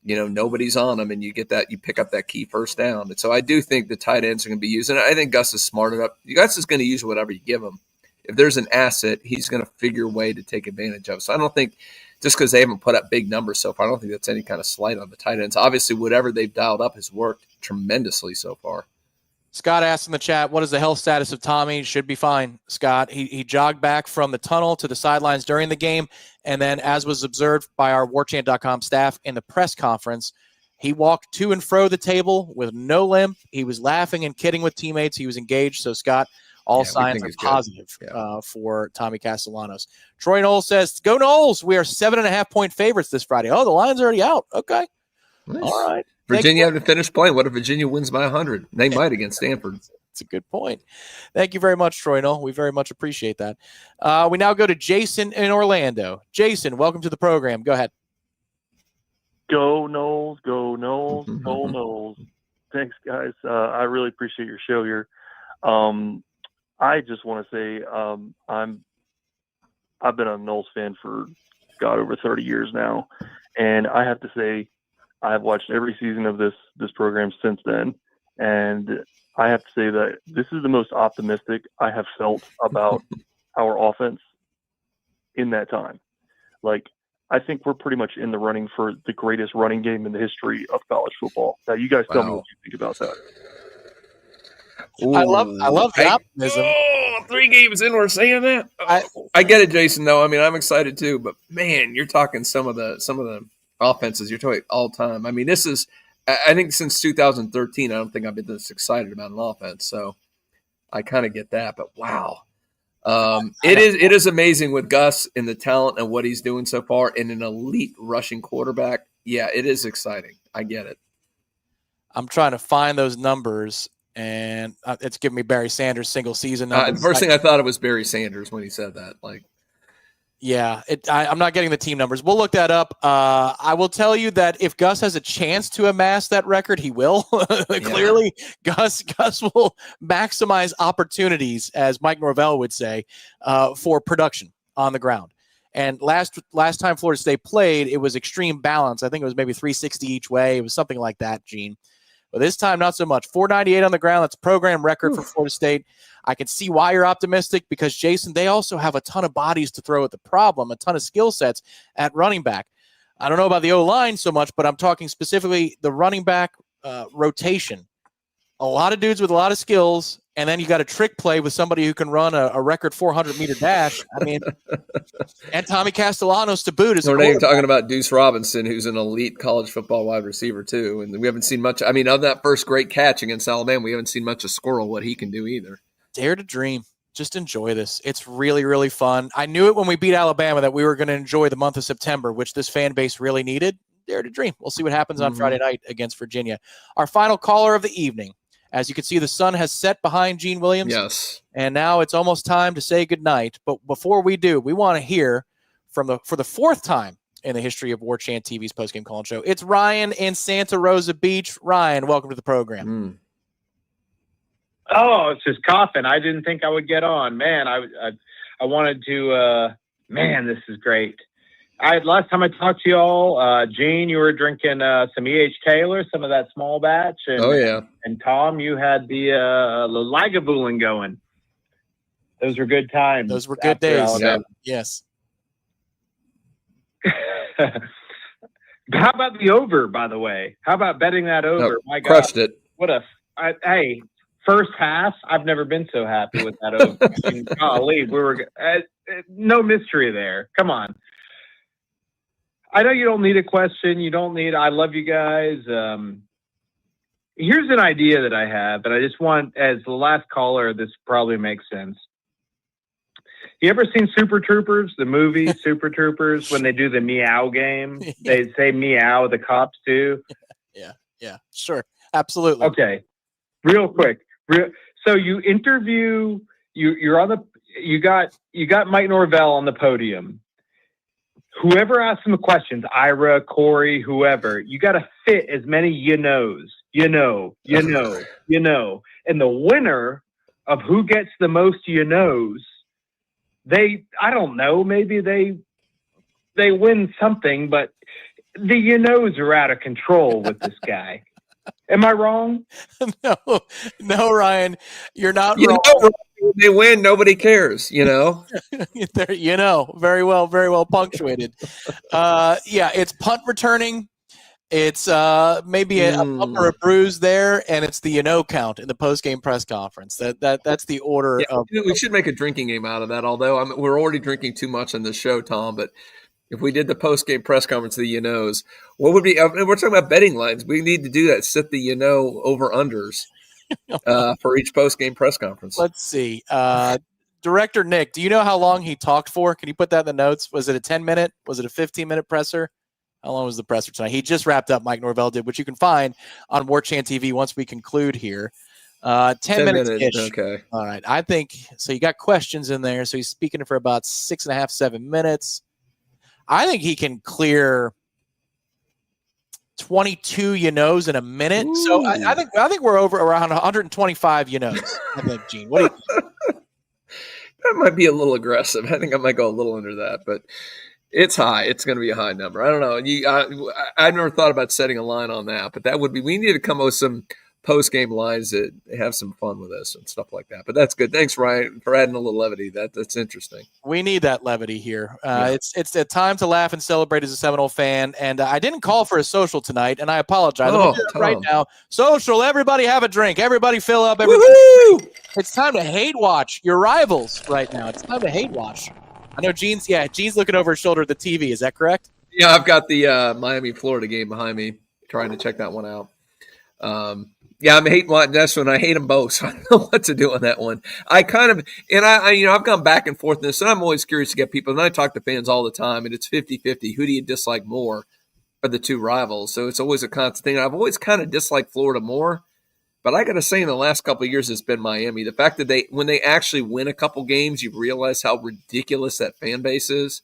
Nobody's on him, and you pick up that key first down. And so I do think the tight ends are going to be used, and I think Gus is smart enough. Gus is going to use whatever you give him. If there's an asset, he's going to figure a way to take advantage of. So I don't think just because they haven't put up big numbers so far, I don't think that's any kind of slight on the tight ends. Obviously, whatever they've dialed up has worked tremendously so far. Scott asked in the chat, what is the health status of Tommy? Should be fine, Scott. He jogged back from the tunnel to the sidelines during the game, and then as was observed by our Warchant.com staff in the press conference, he walked to and fro the table with no limp. He was laughing and kidding with teammates. He was engaged. So, Scott, all signs are positive for Tommy Castellanos. Troy Noles says, go Noles. We are 7.5-point favorites this Friday. Oh, the line's already out. Okay. Nice. All right. Virginia haven't finished playing. What if Virginia wins by 100? They might against Stanford. That's a good point. Thank you very much, Troy Noel. We very much appreciate that. We now go to Jason in Orlando. Jason, welcome to the program. Go ahead. Go Noles, go Noles, go Noles. Thanks, guys. I really appreciate your show here. I just want to say I've been a Noles fan for over 30 years now, and I have to say I've watched every season of this program since then, and I have to say that this is the most optimistic I have felt about our offense in that time. Like, I think we're pretty much in the running for the greatest running game in the history of college football. Now, you guys tell me what you think about that. Ooh, I love the optimism. 3 games in, we're saying that. I get it, Jason. Though I mean, I'm excited too. But man, you're talking some of the offenses. You're talking all time. I mean, this is. I think since 2013, I don't think I've been this excited about an offense. So I kind of get that. But wow, it is amazing with Gus and the talent and what he's doing so far, and an elite rushing quarterback. Yeah, it is exciting. I get it. I'm trying to find those numbers. And it's giving me Barry Sanders single season numbers. The first thing I thought it was Barry Sanders when he said that. I'm not getting the team numbers. We'll look that up. I will tell you that if Gus has a chance to amass that record, he will. Clearly, Gus will maximize opportunities, as Mike Norvell would say, for production on the ground. And last time Florida State played, it was extreme balance. I think it was maybe 360 each way. It was something like that, Gene. But this time, not so much. 498 on the ground. That's a program record for Florida State. I can see why you're optimistic because, Jason, they also have a ton of bodies to throw at the problem, a ton of skill sets at running back. I don't know about the O-line so much, but I'm talking specifically the running back rotation. a lot of dudes with a lot of skills, and then you got a trick play with somebody who can run a record 400-meter dash. I mean, and Tommy Castellanos to boot. We're not even talking about Deuce Robinson, who's an elite college football wide receiver too. And we haven't seen much. I mean, of that first great catch against Alabama, we haven't seen much of Squirrel, what he can do either. Dare to dream. Just enjoy this. It's really, really fun. I knew it when we beat Alabama that we were going to enjoy the month of September, which this fan base really needed. Dare to dream. We'll see what happens on Friday night against Virginia. Our final caller of the evening. As you can see, the sun has set behind Gene Williams. Yes. And now it's almost time to say goodnight. But before we do, we want to hear for the fourth time in the history of Warchant TV's postgame call-in show. It's Ryan in Santa Rosa Beach. Ryan, welcome to the program. Oh, it's just coughing. I didn't think I would get on. Man, I wanted to, man, this is great. Last time I talked to y'all, Gene, you were drinking some E.H. Taylor, some of that small batch. And, And Tom, you had the Lagavulin going. Those were good times. Those were good days. Alabama. Yes. How about the over, by the way? How about betting that over? My God. Crushed it. What hey, first half, I've never been so happy with that over. I mean, golly, we were no mystery there. Come on. I know you don't need a question. I love you guys. Here's an idea that I have, and I just want, as the last caller, this probably makes sense. You ever seen Super Troopers, the movie Super Troopers, when they do the meow game? They say meow, the cops do. Yeah, sure. Absolutely. Okay. Real quick. So you interview, you got Mike Norvell on the podium. Whoever asks him the questions, Ira, Corey, whoever, you got to fit as many knows. And the winner of who gets the most knows, I don't know, maybe they win something, but the knows are out of control with this guy. Am I wrong? No, Ryan, you're not wrong. They win, nobody cares, Very well punctuated. It's punt returning. It's maybe a bump or a bruise there, and it's the count in the post-game press conference. That's the order of. We should make a drinking game out of that. Although we're already drinking too much on this show, Tom. But if we did the post-game press conference, the knows, what would be? We're talking about betting lines. We need to do that. Set the over unders for each post-game press conference. Let's see. Director Nick, do you know how long he talked for? Can you put that in the notes? Was it a 10-minute? Was it a 15-minute presser? How long was the presser tonight? He just wrapped up, Mike Norvell did, which you can find on Warchant TV once we conclude here. 10 minutes-ish. Okay. All right. I think, so you got questions in there. So he's speaking for about 6.5, 7 minutes. I think he can clear 22 in a minute. Ooh. So I think we're over around 125 I think, Gene. What do you think? That might be a little aggressive. I think I might go a little under that, but it's high. It's going to be a high number. I don't know. I've never thought about setting a line on that, but that would be. We need to come up with some post-game lines that have some fun with us and stuff like that. But that's good. Thanks, Ryan, for adding a little levity. That's interesting. We need that levity here. It's a time to laugh and celebrate as a Seminole fan. And I didn't call for a social tonight, and I apologize. Let me do it right now. Social. Everybody have a drink. Everybody fill up. It's time to hate watch your rivals right now. It's time to hate watch. I know Gene's looking over his shoulder at the TV. Is that correct? Yeah, I've got the Miami-Florida game behind me, trying to check that one out. I'm hating watching this one. I hate them both, so I don't know what to do on that one. I've gone back and forth in this, and I'm always curious to get people. And I talk to fans all the time, and it's 50-50. Who do you dislike more of the two rivals? So it's always a constant thing. I've always kind of disliked Florida more, but I got to say in the last couple of years, it's been Miami. The fact that when they actually win a couple games, you realize how ridiculous that fan base is.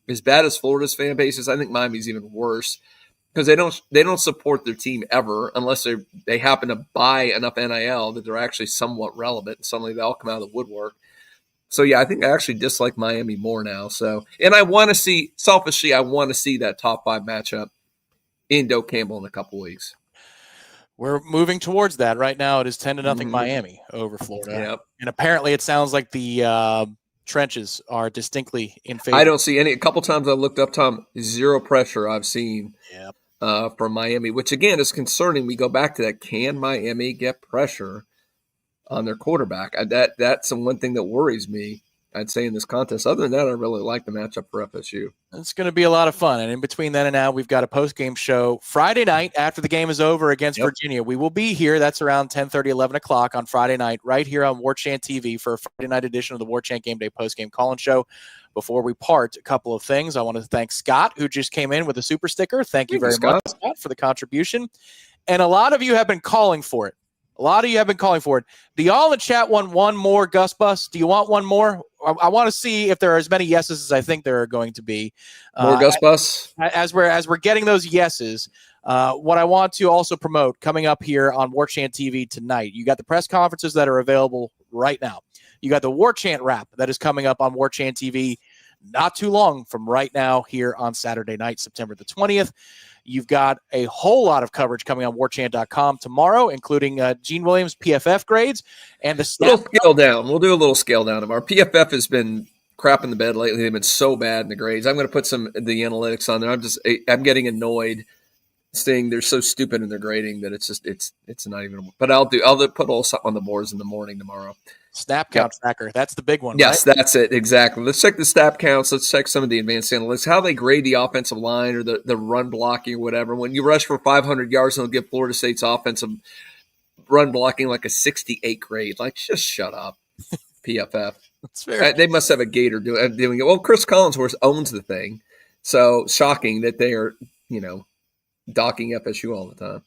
As bad as Florida's fan base is, I think Miami's even worse. Because they don't support their team ever unless they happen to buy enough NIL that they're actually somewhat relevant, and suddenly they all come out of the woodwork. So I think I actually dislike Miami more now. So, and I want to see that top 5 matchup in Doak Campbell in a couple weeks. We're moving towards that right now. It is 10-0 Miami over Florida, yep. And apparently it sounds like the trenches are distinctly in favor. I don't see any. A couple times I looked up, Tom, 0 pressure I've seen. Yep. from Miami, which again is concerning. We go back to that. Can Miami get pressure on their quarterback? That's the one thing that worries me, I'd say, in this contest. Other than that, I really like the matchup for FSU. It's going to be a lot of fun. And in between then and now, we've got a post-game show Friday night after the game is over against Virginia. We will be here. That's around 10:30, 11 o'clock on Friday night, right here on Warchant TV for a Friday night edition of the Warchant Game Day post-game call-in show. Before we part, a couple of things. I want to thank Scott, who just came in with a super sticker. Thank you very much, Scott, for the contribution. And a lot of you have been calling for it. Do y'all in the chat want one more Gus Bus? Do you want one more? I want to see if there are as many yeses as I think there are going to be. More Gus Bus? As we're getting those yeses, what I want to also promote coming up here on Warchant TV tonight, you got the press conferences that are available right now. You got the Warchant wrap that is coming up on Warchant TV not too long from right now here on Saturday night, September the 20th. You've got a whole lot of coverage coming on warchant.com tomorrow, including Gene Williams' PFF grades and the little scale down. We'll do a little scale down of our PFF has been crap in the bed lately. They've been so bad in the grades. I'm going to put some of the analytics on there. I'm getting annoyed seeing they're so stupid in their grading that it's not even. But I'll put all on the boards in the morning tomorrow. Snap count tracker. That's the big one. Yes, right? That's it. Exactly. Let's check the snap counts. Let's check some of the advanced analytics, how they grade the offensive line or the run blocking or whatever. When you rush for 500 yards, they'll give Florida State's offensive run blocking like a 68 grade. Like, just shut up, PFF. That's fair. They must have a gator doing it. Well, Chris Collinsworth owns the thing. So shocking that they are, docking FSU all the time.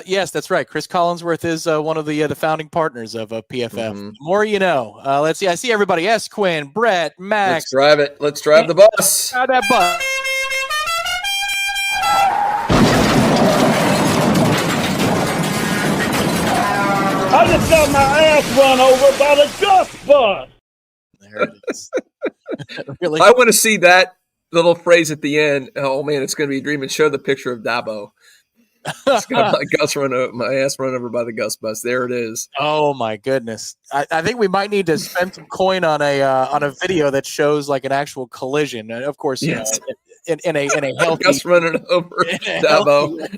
Yes, that's right. Chris Collinsworth is one of the founding partners of PFF. The more you know. Let's see. I see everybody. Yes, Quinn, Brett, Max. Let's drive it. Let's drive the bus. Drive that bus. I just got my ass run over by the Gus Bus. There it is. Really? I want to see that little phrase at the end. Oh man, it's going to be a dream. And show the picture of Dabo. It's got my ass run over by the Gus Bus. There it is. Oh my goodness! I think we might need to spend some coin on a video that shows like an actual collision. And of course, yes. In a healthy Gus running over Dabo.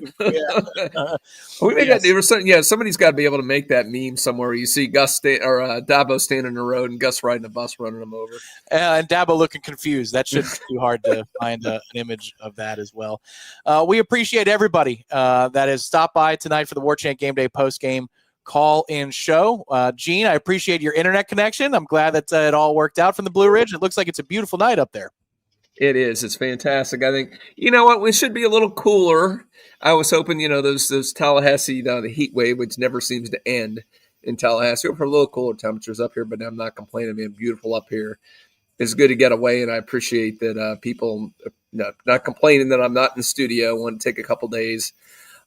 We may got to do something. Yeah, somebody's got to be able to make that meme somewhere. You see Dabo standing in the road and Gus riding a bus running him over, and Dabo looking confused. That shouldn't be too hard to find an image of that as well. We appreciate everybody that has stopped by tonight for the Warchant Game Day post game call-in show. Gene, I appreciate your internet connection. I'm glad that it all worked out from the Blue Ridge. It looks like it's a beautiful night up there. It is. It's fantastic. I think, you know what, we should be a little cooler. I was hoping, those Tallahassee, the heat wave, which never seems to end in Tallahassee. We're for a little cooler temperatures up here, but I'm not complaining. Man, beautiful up here. It's good to get away, and I appreciate that people not complaining that I'm not in the studio. I want to take a couple days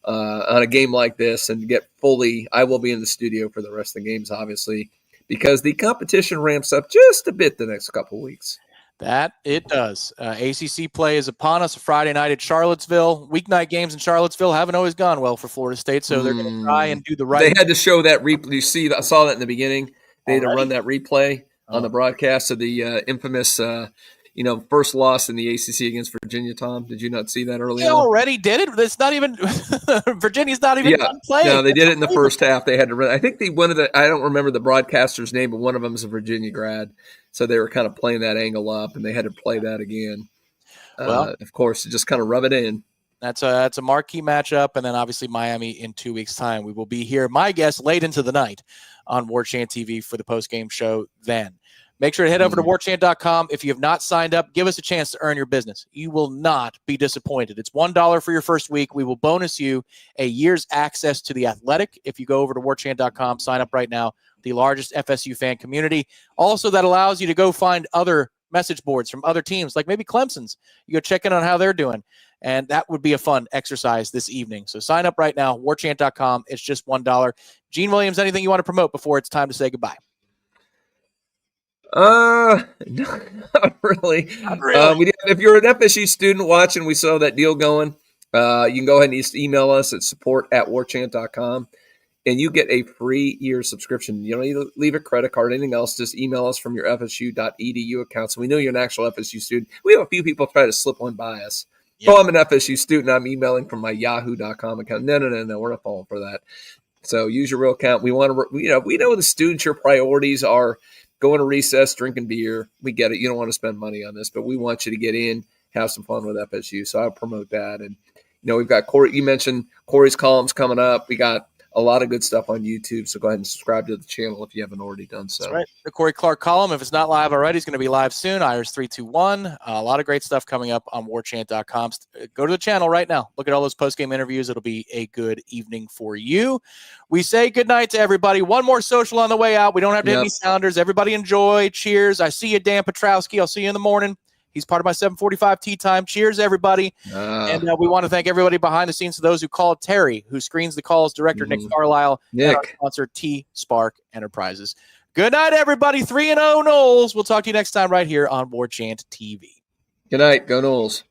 on a game like this and get fully. I will be in the studio for the rest of the games, obviously, because the competition ramps up just a bit the next couple weeks. That it does. ACC play is upon us Friday night at Charlottesville. Weeknight games in Charlottesville haven't always gone well for Florida State, so they're going to try and do the right. They had to show that replay. You see, I saw that in the beginning. They had to run that replay on the broadcast of the infamous, first loss in the ACC against Virginia. Tom, did you not see that earlier? They already did it. It's not even Virginia's not even done playing. No, they did it in the first half. They had to run. I think I don't remember the broadcaster's name, but one of them is a Virginia grad. So they were kind of playing that angle up, and they had to play that again. Well, of course, to just kind of rub it in. That's a marquee matchup, and then obviously Miami in 2 weeks' time. We will be here, my guess, late into the night on Warchant TV for the post-game show then. Make sure to head over to warchant.com. If you have not signed up, give us a chance to earn your business. You will not be disappointed. It's $1 for your first week. We will bonus you a year's access to The Athletic if you go over to warchant.com. Sign up right now. The largest FSU fan community. Also, that allows you to go find other message boards from other teams, like maybe Clemson's. You go check in on how they're doing. And that would be a fun exercise this evening. So sign up right now, warchant.com. It's just $1. Gene Williams, anything you want to promote before it's time to say goodbye? No, not really. If you're an FSU student watching, we saw that deal going. You can go ahead and just email us at support@warchant.com, and you get a free year subscription. You don't need to leave a credit card, anything else. Just email us from your FSU.edu account. So we know you're an actual FSU student. We have a few people try to slip one by us Yeah. Oh, I'm an FSU student. I'm emailing from my yahoo.com account. No, we're not falling for that. So use your real account. We want to, we know the students, your priorities are going to recess, drinking beer. We get it. You don't want to spend money on this, but we want you to get in, have some fun with FSU. So I'll promote that. And, we've got Corey. You mentioned Corey's columns coming up. We got a lot of good stuff on YouTube. So go ahead and subscribe to the channel if you haven't already done so. That's right. The Corey Clark column, if it's not live already, is going to be live soon. Irish 321. A lot of great stuff coming up on warchant.com. Go to the channel right now. Look at all those post-game interviews. It'll be a good evening for you. We say good night to everybody. One more social on the way out. We don't have to hit any sounders. Everybody enjoy. Cheers. I see you, Dan Petrowski. I'll see you in the morning. He's part of my 7:45 tea time. Cheers, everybody. And we want to thank everybody behind the scenes, to those who called. Terry, who screens the calls, director Nick Carlisle, and our sponsor, TSpark Enterprises. Good night, everybody. 3-0 Noles. We'll talk to you next time right here on Warchant TV. Good night. Go Noles.